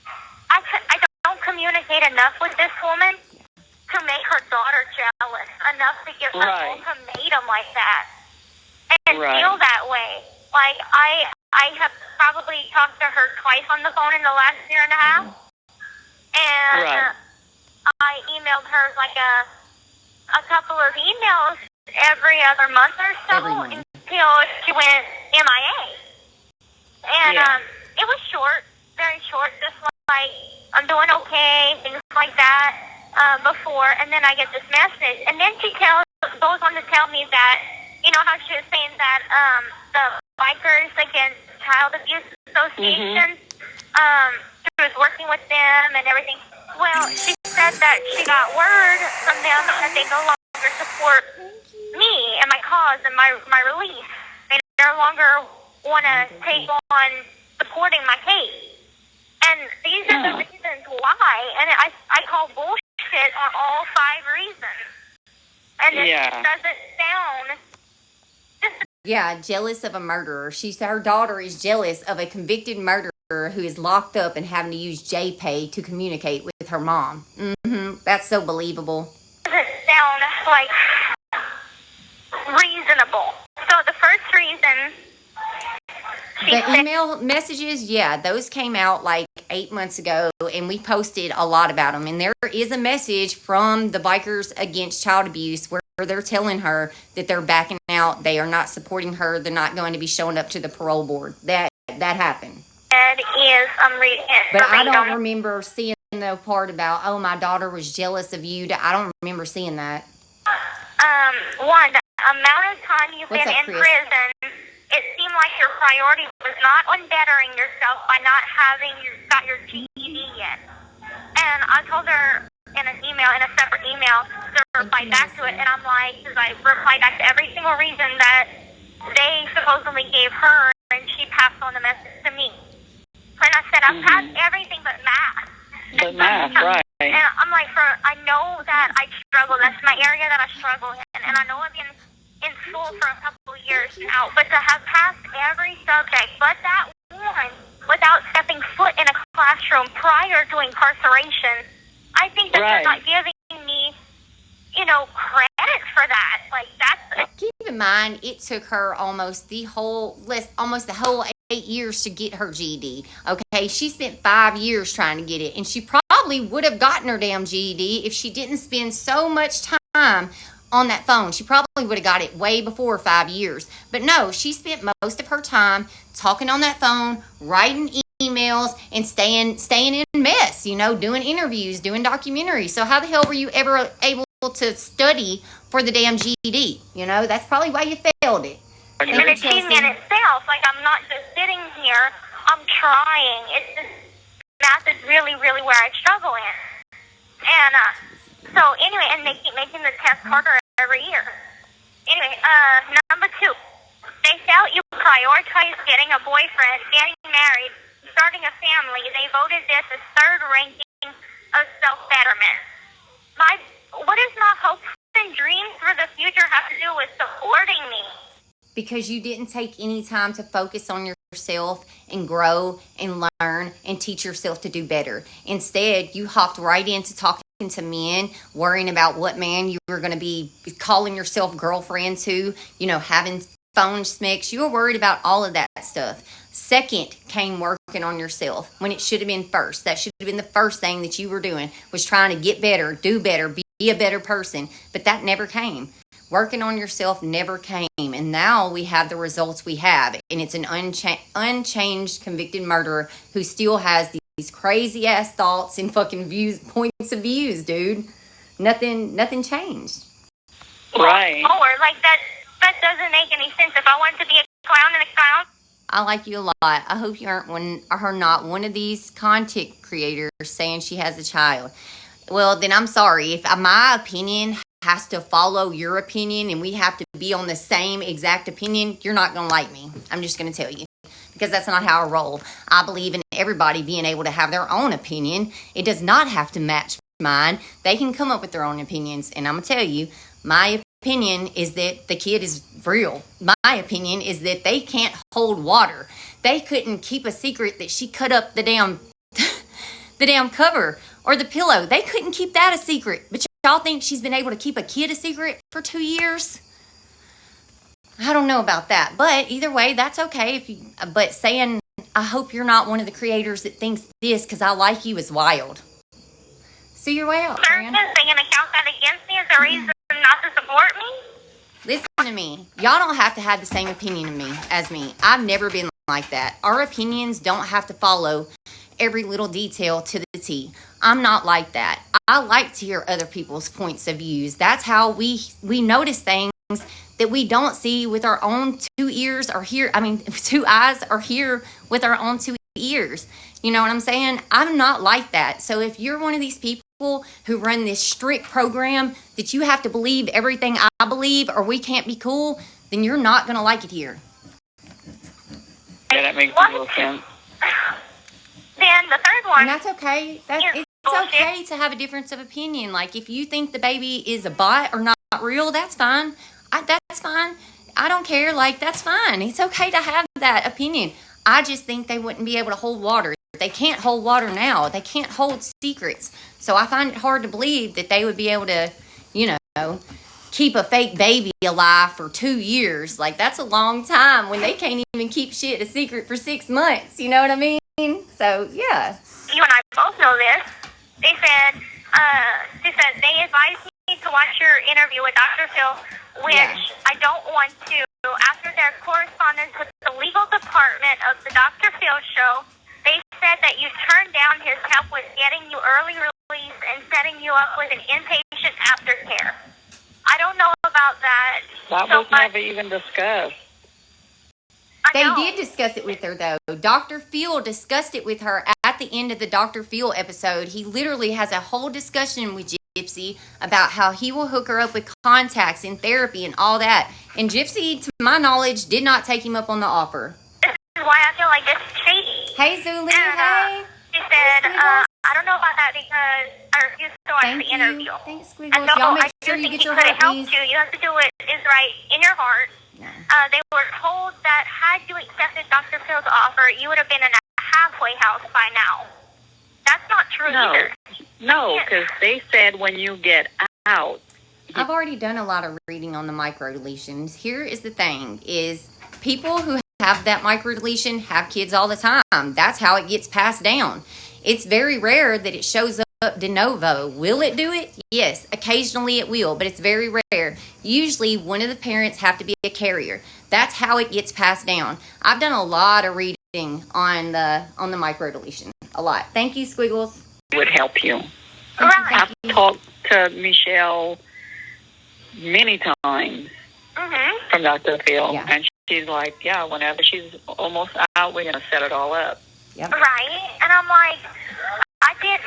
I don't communicate enough with this woman to make her daughter jealous enough to give her an ultimatum like that and feel that way. Like, I have probably talked to her twice on the phone in the last year and a half, and I emailed her like a couple of emails every other month or so until she went MIA. And it was short, very short, just like, I'm doing okay, things like that, before, and then I get this message, and then she goes on to tell me that, you know how she was saying that, the Bikers Against Child Abuse Association, she was working with them and everything. Well, she said that she got word from them that they no longer support me and my cause and my release. They no longer want to take on supporting my case. And these are the reasons why. And I call bullshit on all 5 reasons. And it doesn't sound... Yeah, jealous of a murderer. Her daughter is jealous of a convicted murderer who is locked up and having to use JPay to communicate with her mom. That's so believable. Doesn't sound like reasonable. So the first reason... The email messages, those came out like 8 months ago, and we posted a lot about them. And there is a message from the Bikers Against Child Abuse where they're telling her that they're backing out. They are not supporting her. They're not going to be showing up to the parole board. That happened. I'm reading it. But I don't remember seeing the part about, my daughter was jealous of you. I don't remember seeing that. One, the amount of time you've been in prison, it seemed like your priority was not on bettering yourself by not having got your GED yet. And I told her in an email, in a separate email, to reply back to it. And I'm like, because I replied back to every single reason that they supposedly gave her, and she passed on the message to me. And I said, I've passed everything but math. But math, right. And I'm like, I know that I struggle. That's my area that I struggle in. And I know I've been in school for a couple of years now. But to have passed every subject but that one without stepping foot in a classroom prior to incarceration, I think that they're not giving me, credit for that. Like, that's... Keep in mind, it took her almost the whole 8 years to get her GED. Okay, she spent 5 years trying to get it, and she probably would have gotten her damn GED if she didn't spend so much time on that phone. She probably would have got it way before 5 years. But no, she spent most of her time talking on that phone, writing emails, and staying in mess, doing interviews, doing documentaries. So how the hell were you ever able to study for the damn GED? That's probably why you failed it. An achievement itself. Like, I'm not just sitting here, I'm trying. It's just, math is really, really where I struggle in. And, so anyway, and they keep making the test harder every year. Anyway, number 2. They felt you prioritize getting a boyfriend, getting married, starting a family. They voted this as third ranking of self-betterment. What does my hopes and dreams for the future have to do with supporting me? Because you didn't take any time to focus on yourself and grow and learn and teach yourself to do better. Instead, you hopped right into talking to men, worrying about what man you were going to be calling yourself girlfriend to, having phone smicks. You were worried about all of that stuff. Second came working on yourself when it should have been first. That should have been the first thing that you were doing, was trying to get better, do better, be a better person. But that never came. Working on yourself never came, and now we have the results we have, and it's an unchanged convicted murderer who still has these crazy ass thoughts and fucking points of views, dude. Nothing changed. Right. Or like that doesn't make any sense. If I wanted to be a clown and a clown. I like you a lot. I hope you are not one of these content creators saying she has a child. Well, then I'm sorry. If my opinion has to follow your opinion and we have to be on the same exact opinion, you're not going to like me. I'm just going to tell you. Because that's not how I roll. I believe in everybody being able to have their own opinion. It does not have to match mine. They can come up with their own opinions. And I'm going to tell you, my opinion is that the kid is real. My opinion is that they can't hold water. They couldn't keep a secret that she cut up the damn cover or the pillow. They couldn't keep that a secret. But y'all think she's been able to keep a kid a secret for 2 years? I don't know about that. But either way, that's okay. But saying, I hope you're not one of the creators that thinks this because I like you is wild. See your way out, Fran. They're going to count that against me as a reason not to support me? Listen to me. Y'all don't have to have the same opinion as me. I've never been like that. Our opinions don't have to follow every little detail to the T. I'm not like that. I like to hear other people's points of views. That's how we notice things that we don't see with our own 2 ears or hear. 2 eyes or hear with our own 2 ears. You know what I'm saying? I'm not like that. So if you're one of these people who run this strict program that you have to believe everything I believe or we can't be cool, then you're not going to like it here. Yeah, that makes a little sense. Then the third one. And that's okay. It's okay to have a difference of opinion. Like, if you think the baby is a bot or not real, that's fine. That's fine. I don't care. Like, that's fine. It's okay to have that opinion. I just think they wouldn't be able to hold water. They can't hold water now. They can't hold secrets. So I find it hard to believe that they would be able to, keep a fake baby alive for 2 years. Like, that's a long time when they can't even keep shit a secret for 6 months. You know what I mean? So, yeah. You and I both know this. They said they advised me to watch your interview with Dr. Phil, which I don't want to. After their correspondence with the legal department of the Dr. Phil show, they said that you turned down his help with getting you early release and setting you up with an inpatient aftercare. I don't know about that. That was never even discussed. They did discuss it with her, though. Dr. Phil discussed it with her at the the end of the Dr. Phil episode, he literally has a whole discussion with Gypsy about how he will hook her up with contacts in therapy and all that. And Gypsy, to my knowledge, did not take him up on the offer. This is why I feel like this is shady. Hey, Zuli. And, Hey. she said, I don't know about that because I refused to watch the interview. Thanks, And Squiggles. no, Y'all make I sure do you think get your he could have helped herpes. you. You have to do what is right in your heart. No. They were told that had you accepted Dr. Phil's offer, you would have been in a halfway house by now. That's not true either. No, because they said when you get out. I've already done a lot of reading on the microdeletions. Here is the thing, is people who have that microdeletion have kids all the time. That's how it gets passed down. It's very rare that it shows up de novo. Will it do it? Yes. Occasionally it will, but it's very rare. Usually one of the parents have to be a carrier. That's how it gets passed down. I've done a lot of reading on the microdeletion. A lot. Thank you, Squiggles. Would help you. Right. I've talked to Michelle many times from Dr. Phil, and she's like, yeah, whenever she's almost out, we're going to set it all up. Yep. Right? And I'm like, I didn't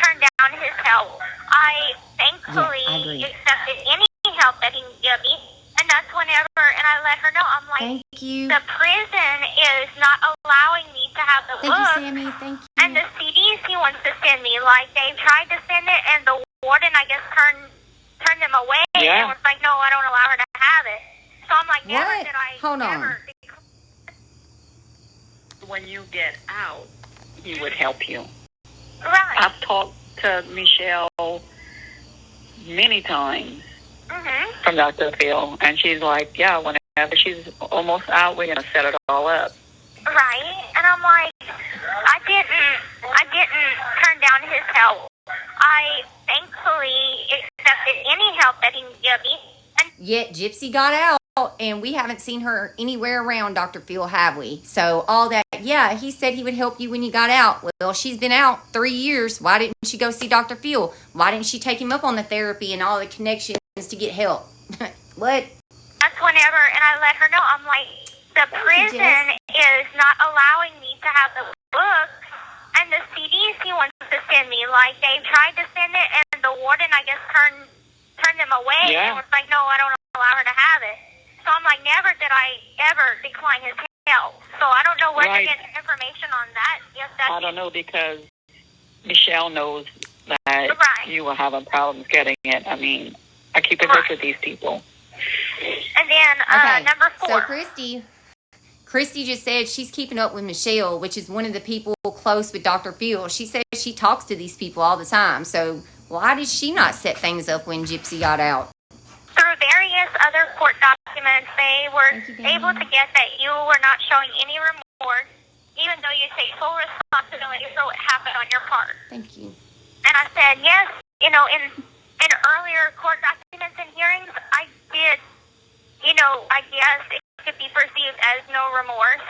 turn down his help. I thankfully accepted any help that he can give me. And that's whenever, and I let her know, I'm like, Thank you. the prison is not allowing me to have the Thank you, book. Sammy. Thank you. And the CDs he wants to send me, like, they tried to send it, and the warden, I guess, turned them away. Yeah. And was like, no, I don't allow her to have it. So I'm like, never What? did I Hold on. ever. When you get out, he would help you. Right. I've talked to Michelle many times from Dr. Phil, and she's like, yeah, whenever she's almost out, we're going to set it all up. Right? And I'm like, I didn't turn down his help. I thankfully accepted any help that he can give me. And Yet Gypsy got out, and we haven't seen her anywhere around Dr. Phil, have we? So all that, yeah, he said he would help you when you got out. Well, she's been out 3 years. Why didn't she go see Dr. Phil? Why didn't she take him up on the therapy and all the connections to get help? What? that's whenever, and I let her know, I'm like, the prison is not allowing me to have the book and the CDs he wants to send me. Like, they tried to send it, and the warden, I guess, turned them away. Yeah. And was like, no, I don't allow her to have it. So I'm like, never did I ever decline his help. So I don't know where to get information on that. Yes, that's I don't know, because Michelle knows that you were having problems getting it. I mean, I keep in touch with these people. And then number 4. So Christy just said she's keeping up with Michelle, which is one of the people close with Dr. Phil. She says she talks to these people all the time. So why did she not set things up when Gypsy got out? Through various other court documents, they were able to get that you were not showing any remorse, even though you take full responsibility for what happened on your part. Thank you. And I said, yes, in earlier court documents and hearings, I did, I guess it could be perceived as no remorse.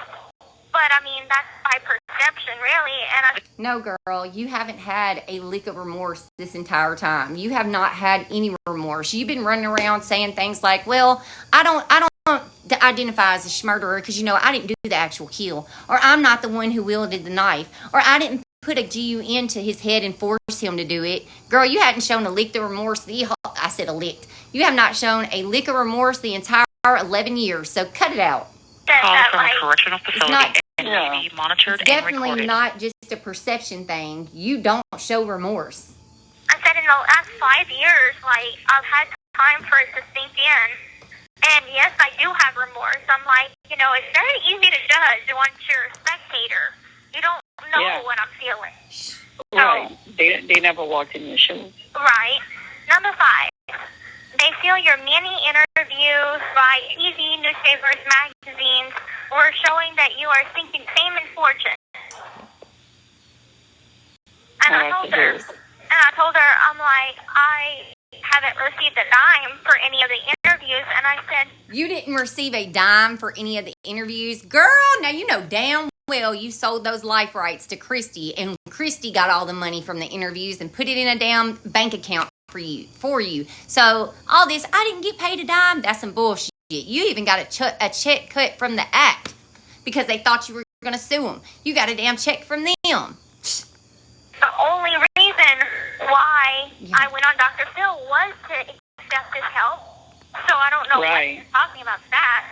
But, I mean, that's by perception, really. And No, girl, you haven't had a lick of remorse this entire time. You have not had any remorse. You've been running around saying things like, well, I don't identify as a murderer because, I didn't do the actual kill. Or I'm not the one who wielded the knife. Or I didn't put a GUN to his head and force him to do it. Girl, you hadn't shown a lick of remorse. I said a lick. You have not shown a lick of remorse the entire 11 years. So cut it out. Call from a correctional facility and may be monitored It's and definitely recorded. not just a perception thing. You don't show remorse. I said in the last 5 years, I've had time for it to sink in. And yes, I do have remorse. I'm like, it's very easy to judge once you're a spectator. You don't know what I'm feeling. Right. They never walked in your shoes. Right. Number 5. They feel your many interviews by TV, newspapers, magazines were showing that you are seeking fame and fortune. And I told her, I'm like, I haven't received a dime for any of the interviews. And I said, You didn't receive a dime for any of the interviews? Girl, now you know damn well you sold those life rights to Christy, and Christy got all the money from the interviews and put it in a damn bank account for you. So all this, I didn't get paid a dime, that's some bullshit. You even got a check cut from the act because they thought you were going to sue them. You got a damn check from them. The only reason why I went on Dr. Phil was to accept his help. So I don't know what you're talking about that.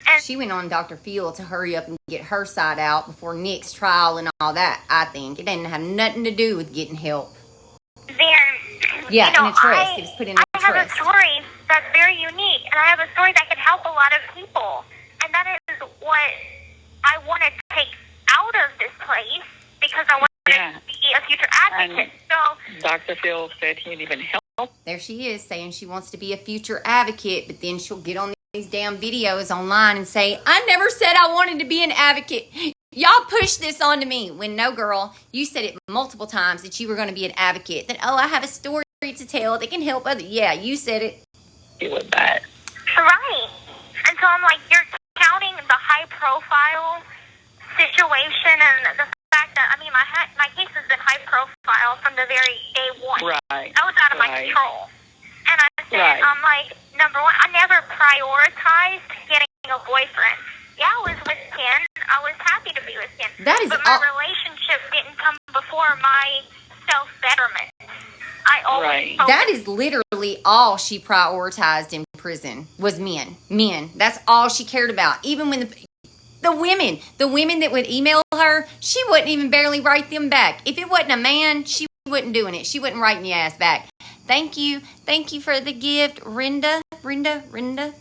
And she went on Dr. Phil to hurry up and get her side out before Nick's trial and all that, I think. It didn't have nothing to do with getting help. Then, yeah, you know, in a trust. It was put in a trust. I have a story that's very unique, and I have a story that can help a lot of people. And that is what I want to take out of this place, because I want to be a future advocate. And so Dr. Phil said he'd even help. There she is saying she wants to be a future advocate, but then she'll get on these damn videos online and say, I never said I wanted to be an advocate. Y'all pushed this onto me. When no, girl, you said it multiple times that you were going to be an advocate. That, I have a story to tell that can help others. Yeah, you said it. It was that. Right. And so I'm like, you're counting the high profile situation and the fact that, I mean, my case has been high profile from the very day one. Right. That was out of my control. And I said, I'm like, number one, I never prioritized getting a boyfriend. Yeah, I was with Ken. I was happy to be with Ken. That is but my relationship didn't come before my self-betterment. I always That is literally all she prioritized in prison was men. Men. That's all she cared about. Even when the women that would email her, she wouldn't even barely write them back. If it wasn't a man, she wasn't doing it. She wasn't writing your ass back. Thank you for the gift, Rinda,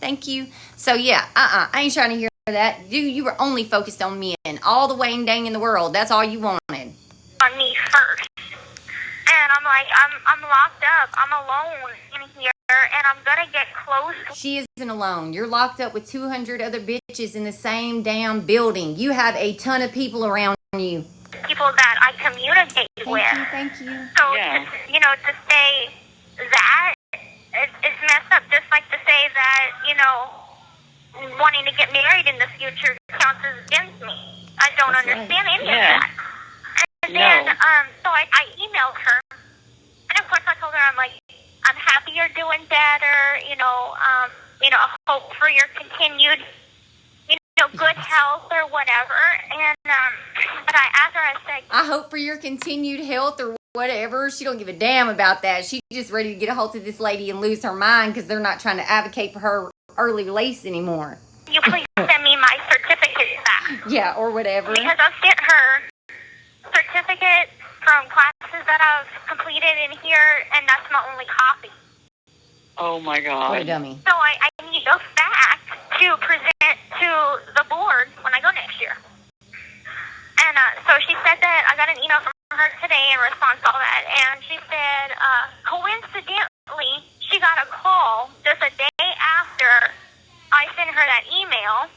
thank you. So yeah, I ain't trying to hear that. You were only focused on men, all the Wayne dang in the world. That's all you wanted. On me first. And I'm like, I'm locked up. I'm alone in here, and I'm gonna get close. She isn't alone. You're locked up with 200 other bitches in the same damn building. You have a ton of people around you. People that I communicate with. Thank you. So, to say that, it's messed up. Just like to say that, wanting to get married in the future counts as against me. I don't understand any of that. And then, so I emailed her, and of course I told her, I'm like, I'm happy you're doing better, hope for your continued, good health or whatever. And, but I asked her, I said, I hope for your continued health or whatever. She don't give a damn about that. She's just ready to get a hold of this lady and lose her mind because they're not trying to advocate for her early release anymore. You please send me my certificate back. Yeah, or whatever. Because I've sent her certificates from classes that I've completed in here, and that's my only copy. Oh my God. What a dummy. So I need those back to present to the board when I go next year. And so she said that I got an email from her today in response to all that, and she said, coincidentally, she got a call just a day after I sent her that email,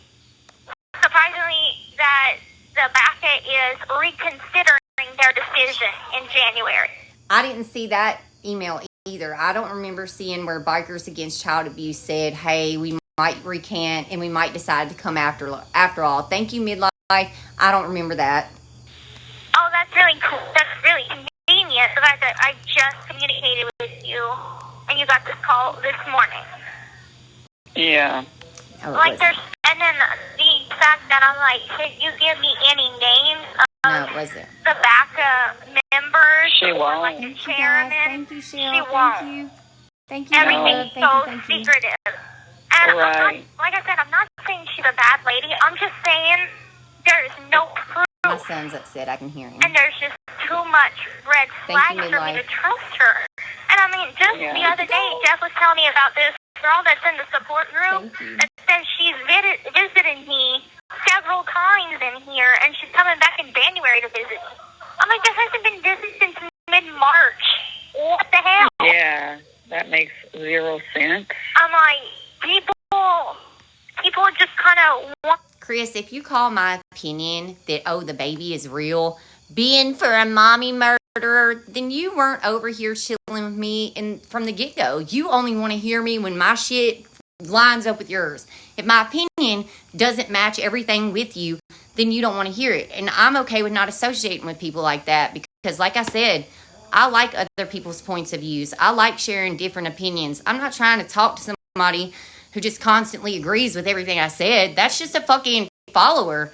surprisingly, that the BACA is reconsidering their decision in January. I didn't see that email either. I don't remember seeing where Bikers Against Child Abuse said, hey, we might recant and we might decide to come after all. Thank you, Midlife. I don't remember that. Oh, that's really cool. That's really convenient. The fact that I just communicated with you and you got this call this morning. Yeah. Oh, and then the fact that I'm like, could you give me any names of the BACA members? She won't. Like the chairman? Thank you, Cheryl. She won't. Thank you. Everything's secretive. And I'm not, like I said, I'm not saying she's a bad lady. I'm just saying there is no proof. My son's upset. I can hear him. And there's just too much red flags for me to trust her. And I mean, just the other day, Jeff was telling me about this girl that's in the support group that says she's visited me several times in here, and she's coming back in January to visit me. I'm like, this hasn't been visited since mid-March. What the hell? Yeah, that makes zero sense. I'm like, people just kind of want... Chris, if you call my opinion that, the baby is real, being for a mommy murderer, then you weren't over here chilling with me from the get-go. You only want to hear me when my shit lines up with yours. If my opinion doesn't match everything with you, then you don't want to hear it. And I'm okay with not associating with people like that because, like I said, I like other people's points of views. I like sharing different opinions. I'm not trying to talk to somebody who just constantly agrees with everything I said. That's just a fucking follower.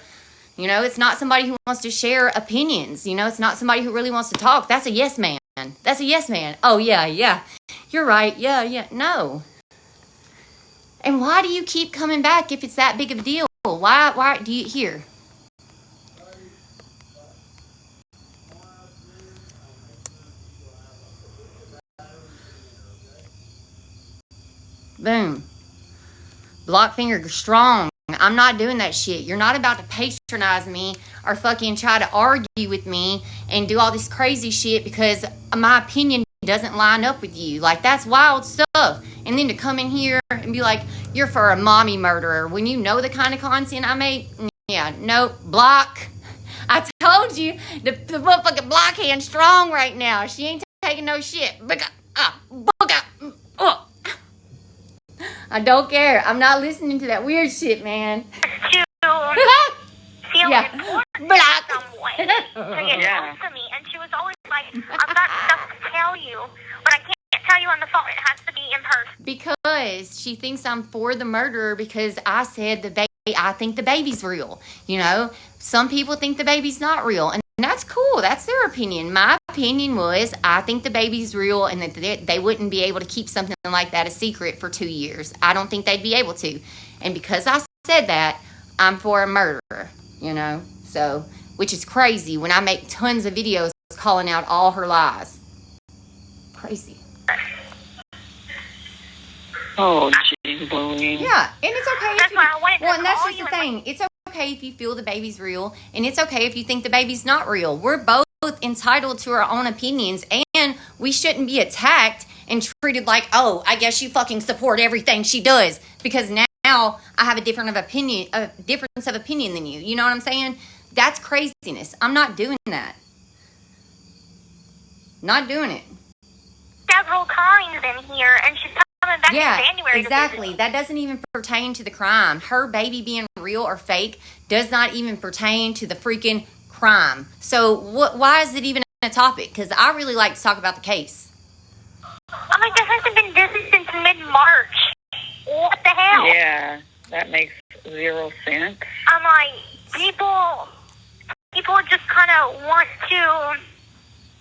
You know, it's not somebody who wants to share opinions. You know, it's not somebody who really wants to talk. That's a yes man. That's a yes man. Oh, yeah. You're right. Yeah. No. And why do you keep coming back if it's that big of a deal? Why do you hear? Boom. Block finger strong. I'm not doing that shit. You're not about to patronize me or fucking try to argue with me and do all this crazy shit because my opinion doesn't line up with you. Like, that's wild stuff. And then to come in here and be like, you're for a mommy murderer when you know the kind of content I make. Yeah, no, block. I told you, the motherfucking block hand strong right now. She ain't taking no shit. I don't care. I'm not listening to that weird shit, man. Feel Yeah. important Block. in some way to get Yeah. close to me. And she was always like, I've got stuff to tell you, but I can't tell you on the phone. It has to be in person. Because she thinks I'm for the murderer because I said I think the baby's real. You know, some people think the baby's not real. And that's cool. That's their opinion. My opinion was I think the baby's real and that they wouldn't be able to keep something like that a secret for 2 years. I don't think they'd be able to. And because I said that, I'm for a murderer, you know. So, which is crazy when I make tons of videos calling out all her lies. Crazy. Oh, jeez, Louise. Yeah, and it's okay. That's why I wanted to and that's call just you the and thing. It's okay if you feel the baby's real, and it's okay if you think the baby's not real. We're both entitled to our own opinions, and we shouldn't be attacked and treated like, oh, I guess you fucking support everything she does because now I have a difference of opinion than you. You know what I'm saying? That's craziness. I'm not doing that. Not doing it. several times in here, and she's coming back in January. Exactly. That doesn't even pertain to the crime. Her baby being real or fake does not even pertain to the freaking crime. So why is it even a topic? Because I really like to talk about the case. I'm like, this hasn't been busy since mid-March. What the hell? Yeah, that makes zero sense. I'm like, people just kind of want to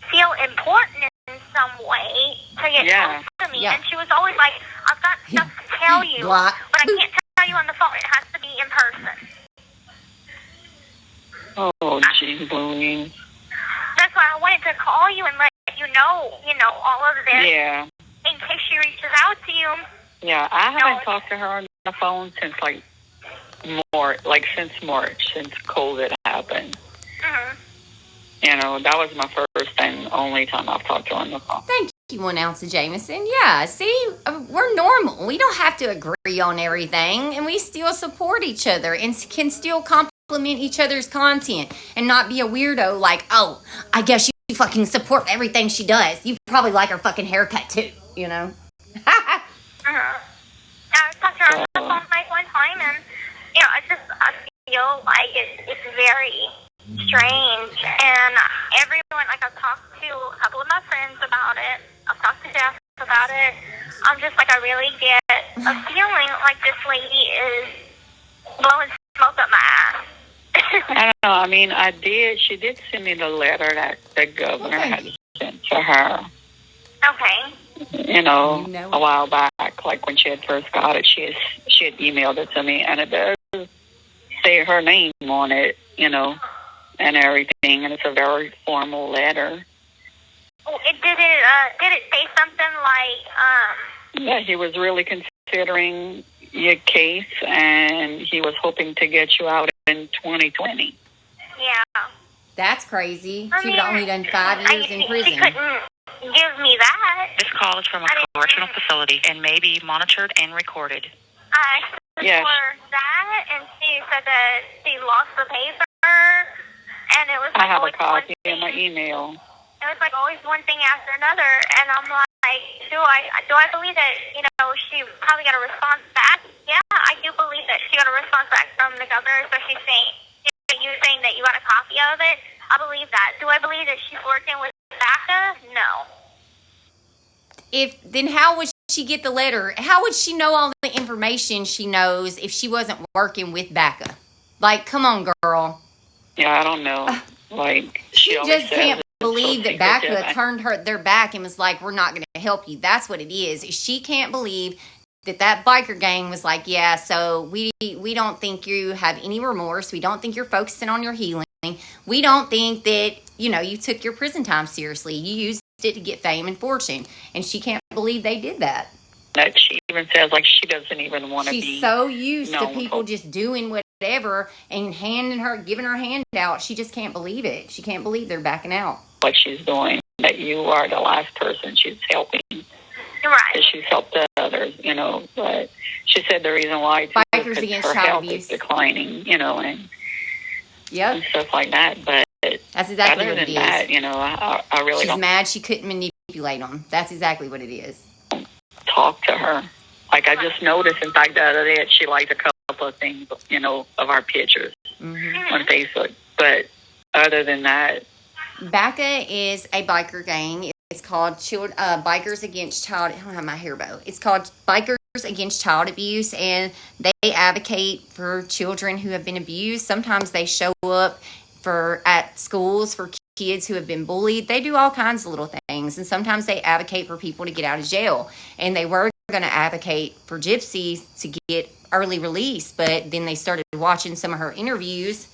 feel important in some way to get close to me. Yeah. And she was always like, I've got stuff to tell you, Block. but I can't tell you on the phone. It has to be in person. Oh, jeez, Louise. That's why I wanted to call you and let you know, all of this. Yeah. In case she reaches out to you. Yeah, I haven't talked to her on the phone since since March, since COVID happened. Mm-hmm. That was my first and only time I've talked to her on the phone. Thank you, 1 ounce of Jameson. Yeah, see, we're normal. We don't have to agree on everything, and we still support each other and can still compliment each other's content and not be a weirdo like, oh, I guess you fucking support everything she does. You probably like her fucking haircut too, Mm-hmm. I talked to her on the phone one time, and I feel like it's very strange. And everyone, like, I've talked to a couple of my friends about it. I've talked to Jeff about it. I'm just like, I really get a feeling like this lady is blowing smoke up my ass. I don't know. I mean, she did send me the letter that the governor had sent to her. Okay. A while back, like when she had first got it, she had emailed it to me, and it does say her name on it, and everything, and it's a very formal letter. Oh, did it say something like, Yeah, he was really considering your case, and he was hoping to get you out in 2020. Yeah. That's crazy. She would have only done 5 years in prison. She couldn't give me that. This call is from a correctional facility and may be monitored and recorded. I asked for that, and she said that she lost the paper, and it was I like have a always copy one in my thing. email. It was like always one thing after another, and I'm like, do I believe that, she probably got a response back? Yeah, I do believe that she got a response back from the governor, so she's saying that you got a copy of it. I believe that. Do I believe that she's working with BACA? No. Then how would she get the letter? How would she know all the information she knows if she wasn't working with BACA? Like, come on, girl. Yeah, I don't know. Like, She always just says can't it's so believe that secretive. Bacca turned their back and was like, we're not going to help you. That's what it is. She can't believe that biker gang was like, yeah, so we don't think you have any remorse. We don't think you're focusing on your healing. We don't think that, you took your prison time seriously. You used it to get fame and fortune. And she can't believe they did that. That she even says, like, she doesn't even want to be. She's so used to people just doing whatever and giving her hand out. She just can't believe it. She can't believe they're backing out. What she's doing, that you are the last person she's helping. Right. That she's helped others, but she said the reason why Bikers Against her Child health Abuse is declining, and yep, stuff like that. But that's exactly other what it than is. that, I really She's mad she couldn't manipulate them. That's exactly what it is. Talk to her. Like, I just noticed, in fact, the other day, she liked a couple of things, of our pictures on Facebook. But other than that, Bacca is a biker gang. It's called Bikers Against Child. I don't have my hair bow. It's called Bikers Against Child Abuse, and they advocate for children who have been abused. Sometimes they show up at schools for kids who have been bullied. They do all kinds of little things, and sometimes they advocate for people to get out of jail. And they were going to advocate for Gypsy to get early release, but then they started watching some of her interviews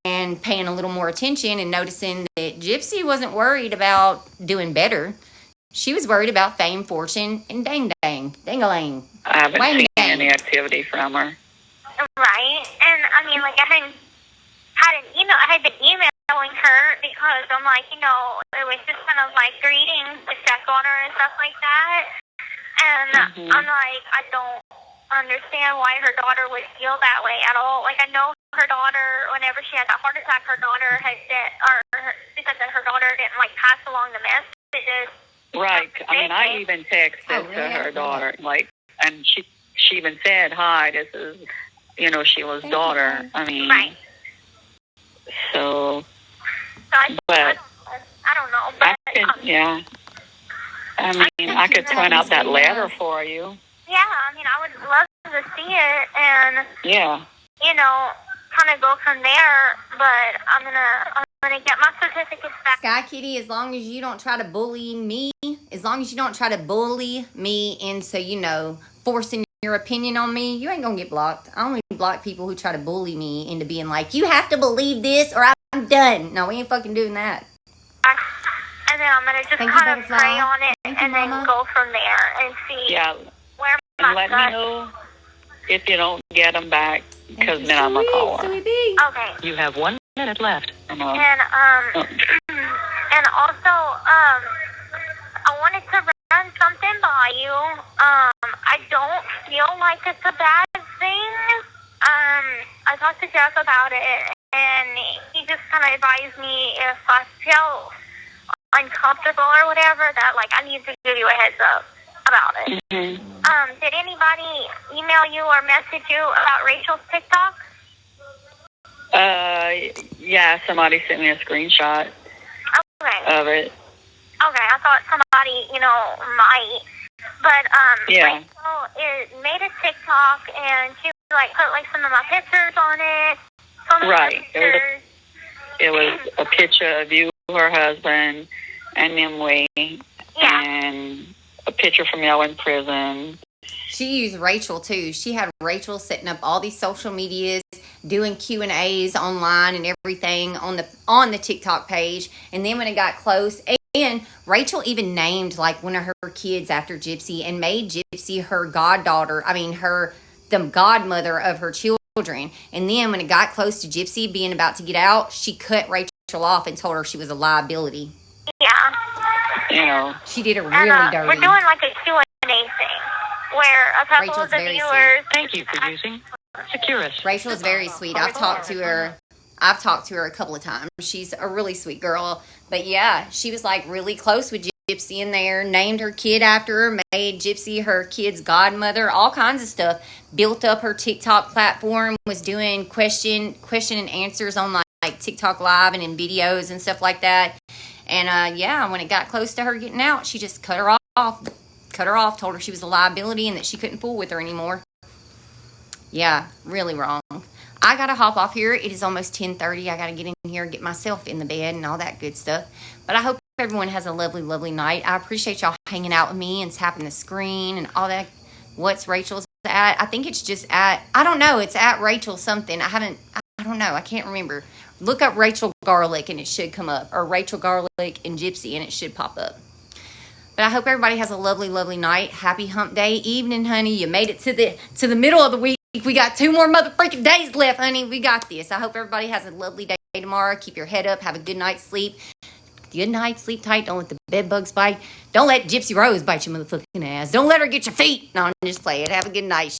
and paying a little more attention and noticing that Gypsy wasn't worried about doing better. She was worried about fame, fortune, and dang-a-lang. I haven't seen any activity from her. Right. And, I mean, like, I had been emailing her because I'm like, it was just kind of like greetings to check on her and stuff like that. And I'm like, I don't understand why her daughter would feel that way at all. Like, I know her daughter, whenever she had that heart attack, her daughter had said, she said that her daughter didn't, like, pass along the messages. Right. I mean, I even texted to her daughter, like, and she even said, hi, this is, Sheila's daughter. I mean, right. So I don't know. But, yeah. I mean, I could print out that letter for you. Yeah, I mean, I would love to see it and, yeah, kind of go from there. But I'm gonna get my certificates back. Sky Kitty, as long as you don't try to bully me into, forcing your opinion on me, you ain't gonna get blocked. I only block people who try to bully me into being like, you have to believe this or I'm done. No, we ain't fucking doing that. And then I'm gonna just kind of pray on it and then go from there and see where and let me know if you don't get them back, because then I'm gonna call her. Okay. You have 1 minute left. And and also I wanted to run something by you. I don't feel like it's a bad thing. I talked to Jeff about it, and he just kind of advised me if I feel uncomfortable or whatever, that, like, I need to give you a heads up about it. Did anybody email you or message you about Rachel's TikTok? Yeah, somebody sent me a screenshot of it. Okay, I thought somebody, might. But, Rachel made a TikTok, and she, put, some of my pictures on it. Right. It was a picture of you, her husband, and Nimue, and a picture from y'all in prison. She used Rachel, too. She had Rachel setting up all these social medias, doing Q&As online and everything on the TikTok page. And then when it got close, and Rachel even named, one of her kids after Gypsy and made Gypsy her goddaughter. I mean, the godmother of her children. And then when it got close to Gypsy being about to get out, she cut Rachel off and told her she was a liability. Yeah. She did it really dirty. We're doing a Q&A thing where a couple Rachel's of the very viewers... sweet. Thank you for using Securus. Rachel is very sweet. I've talked to her a couple of times. She's a really sweet girl. But yeah, she was really close with Gypsy in there, named her kid after her, made Gypsy her kid's godmother, all kinds of stuff. Built up her TikTok platform, was doing question and answers on TikTok Live and in videos and stuff like that. And when it got close to her getting out, she just cut her off, told her she was a liability and that she couldn't fool with her anymore. Yeah, really wrong. I got to hop off here. It is almost 10:30. I got to get in here and get myself in the bed and all that good stuff. But I hope everyone has a lovely, lovely night. I appreciate y'all hanging out with me and tapping the screen and all that. What's Rachel's at? I think it's just at, I don't know. It's at Rachel something. I don't know. I can't remember. Look up Rachel Garlic and it should come up. Or Rachel Garlic and Gypsy and it should pop up. But I hope everybody has a lovely, lovely night. Happy hump day evening, honey. You made it to the middle of the week. We got 2 more motherfucking days left, honey. We got this. I hope everybody has a lovely day tomorrow. Keep your head up. Have a good night's sleep. Good night. Sleep tight. Don't let the bed bugs bite. Don't let Gypsy Rose bite your motherfucking ass. Don't let her get your feet. No, I'm just playing. Have a good night.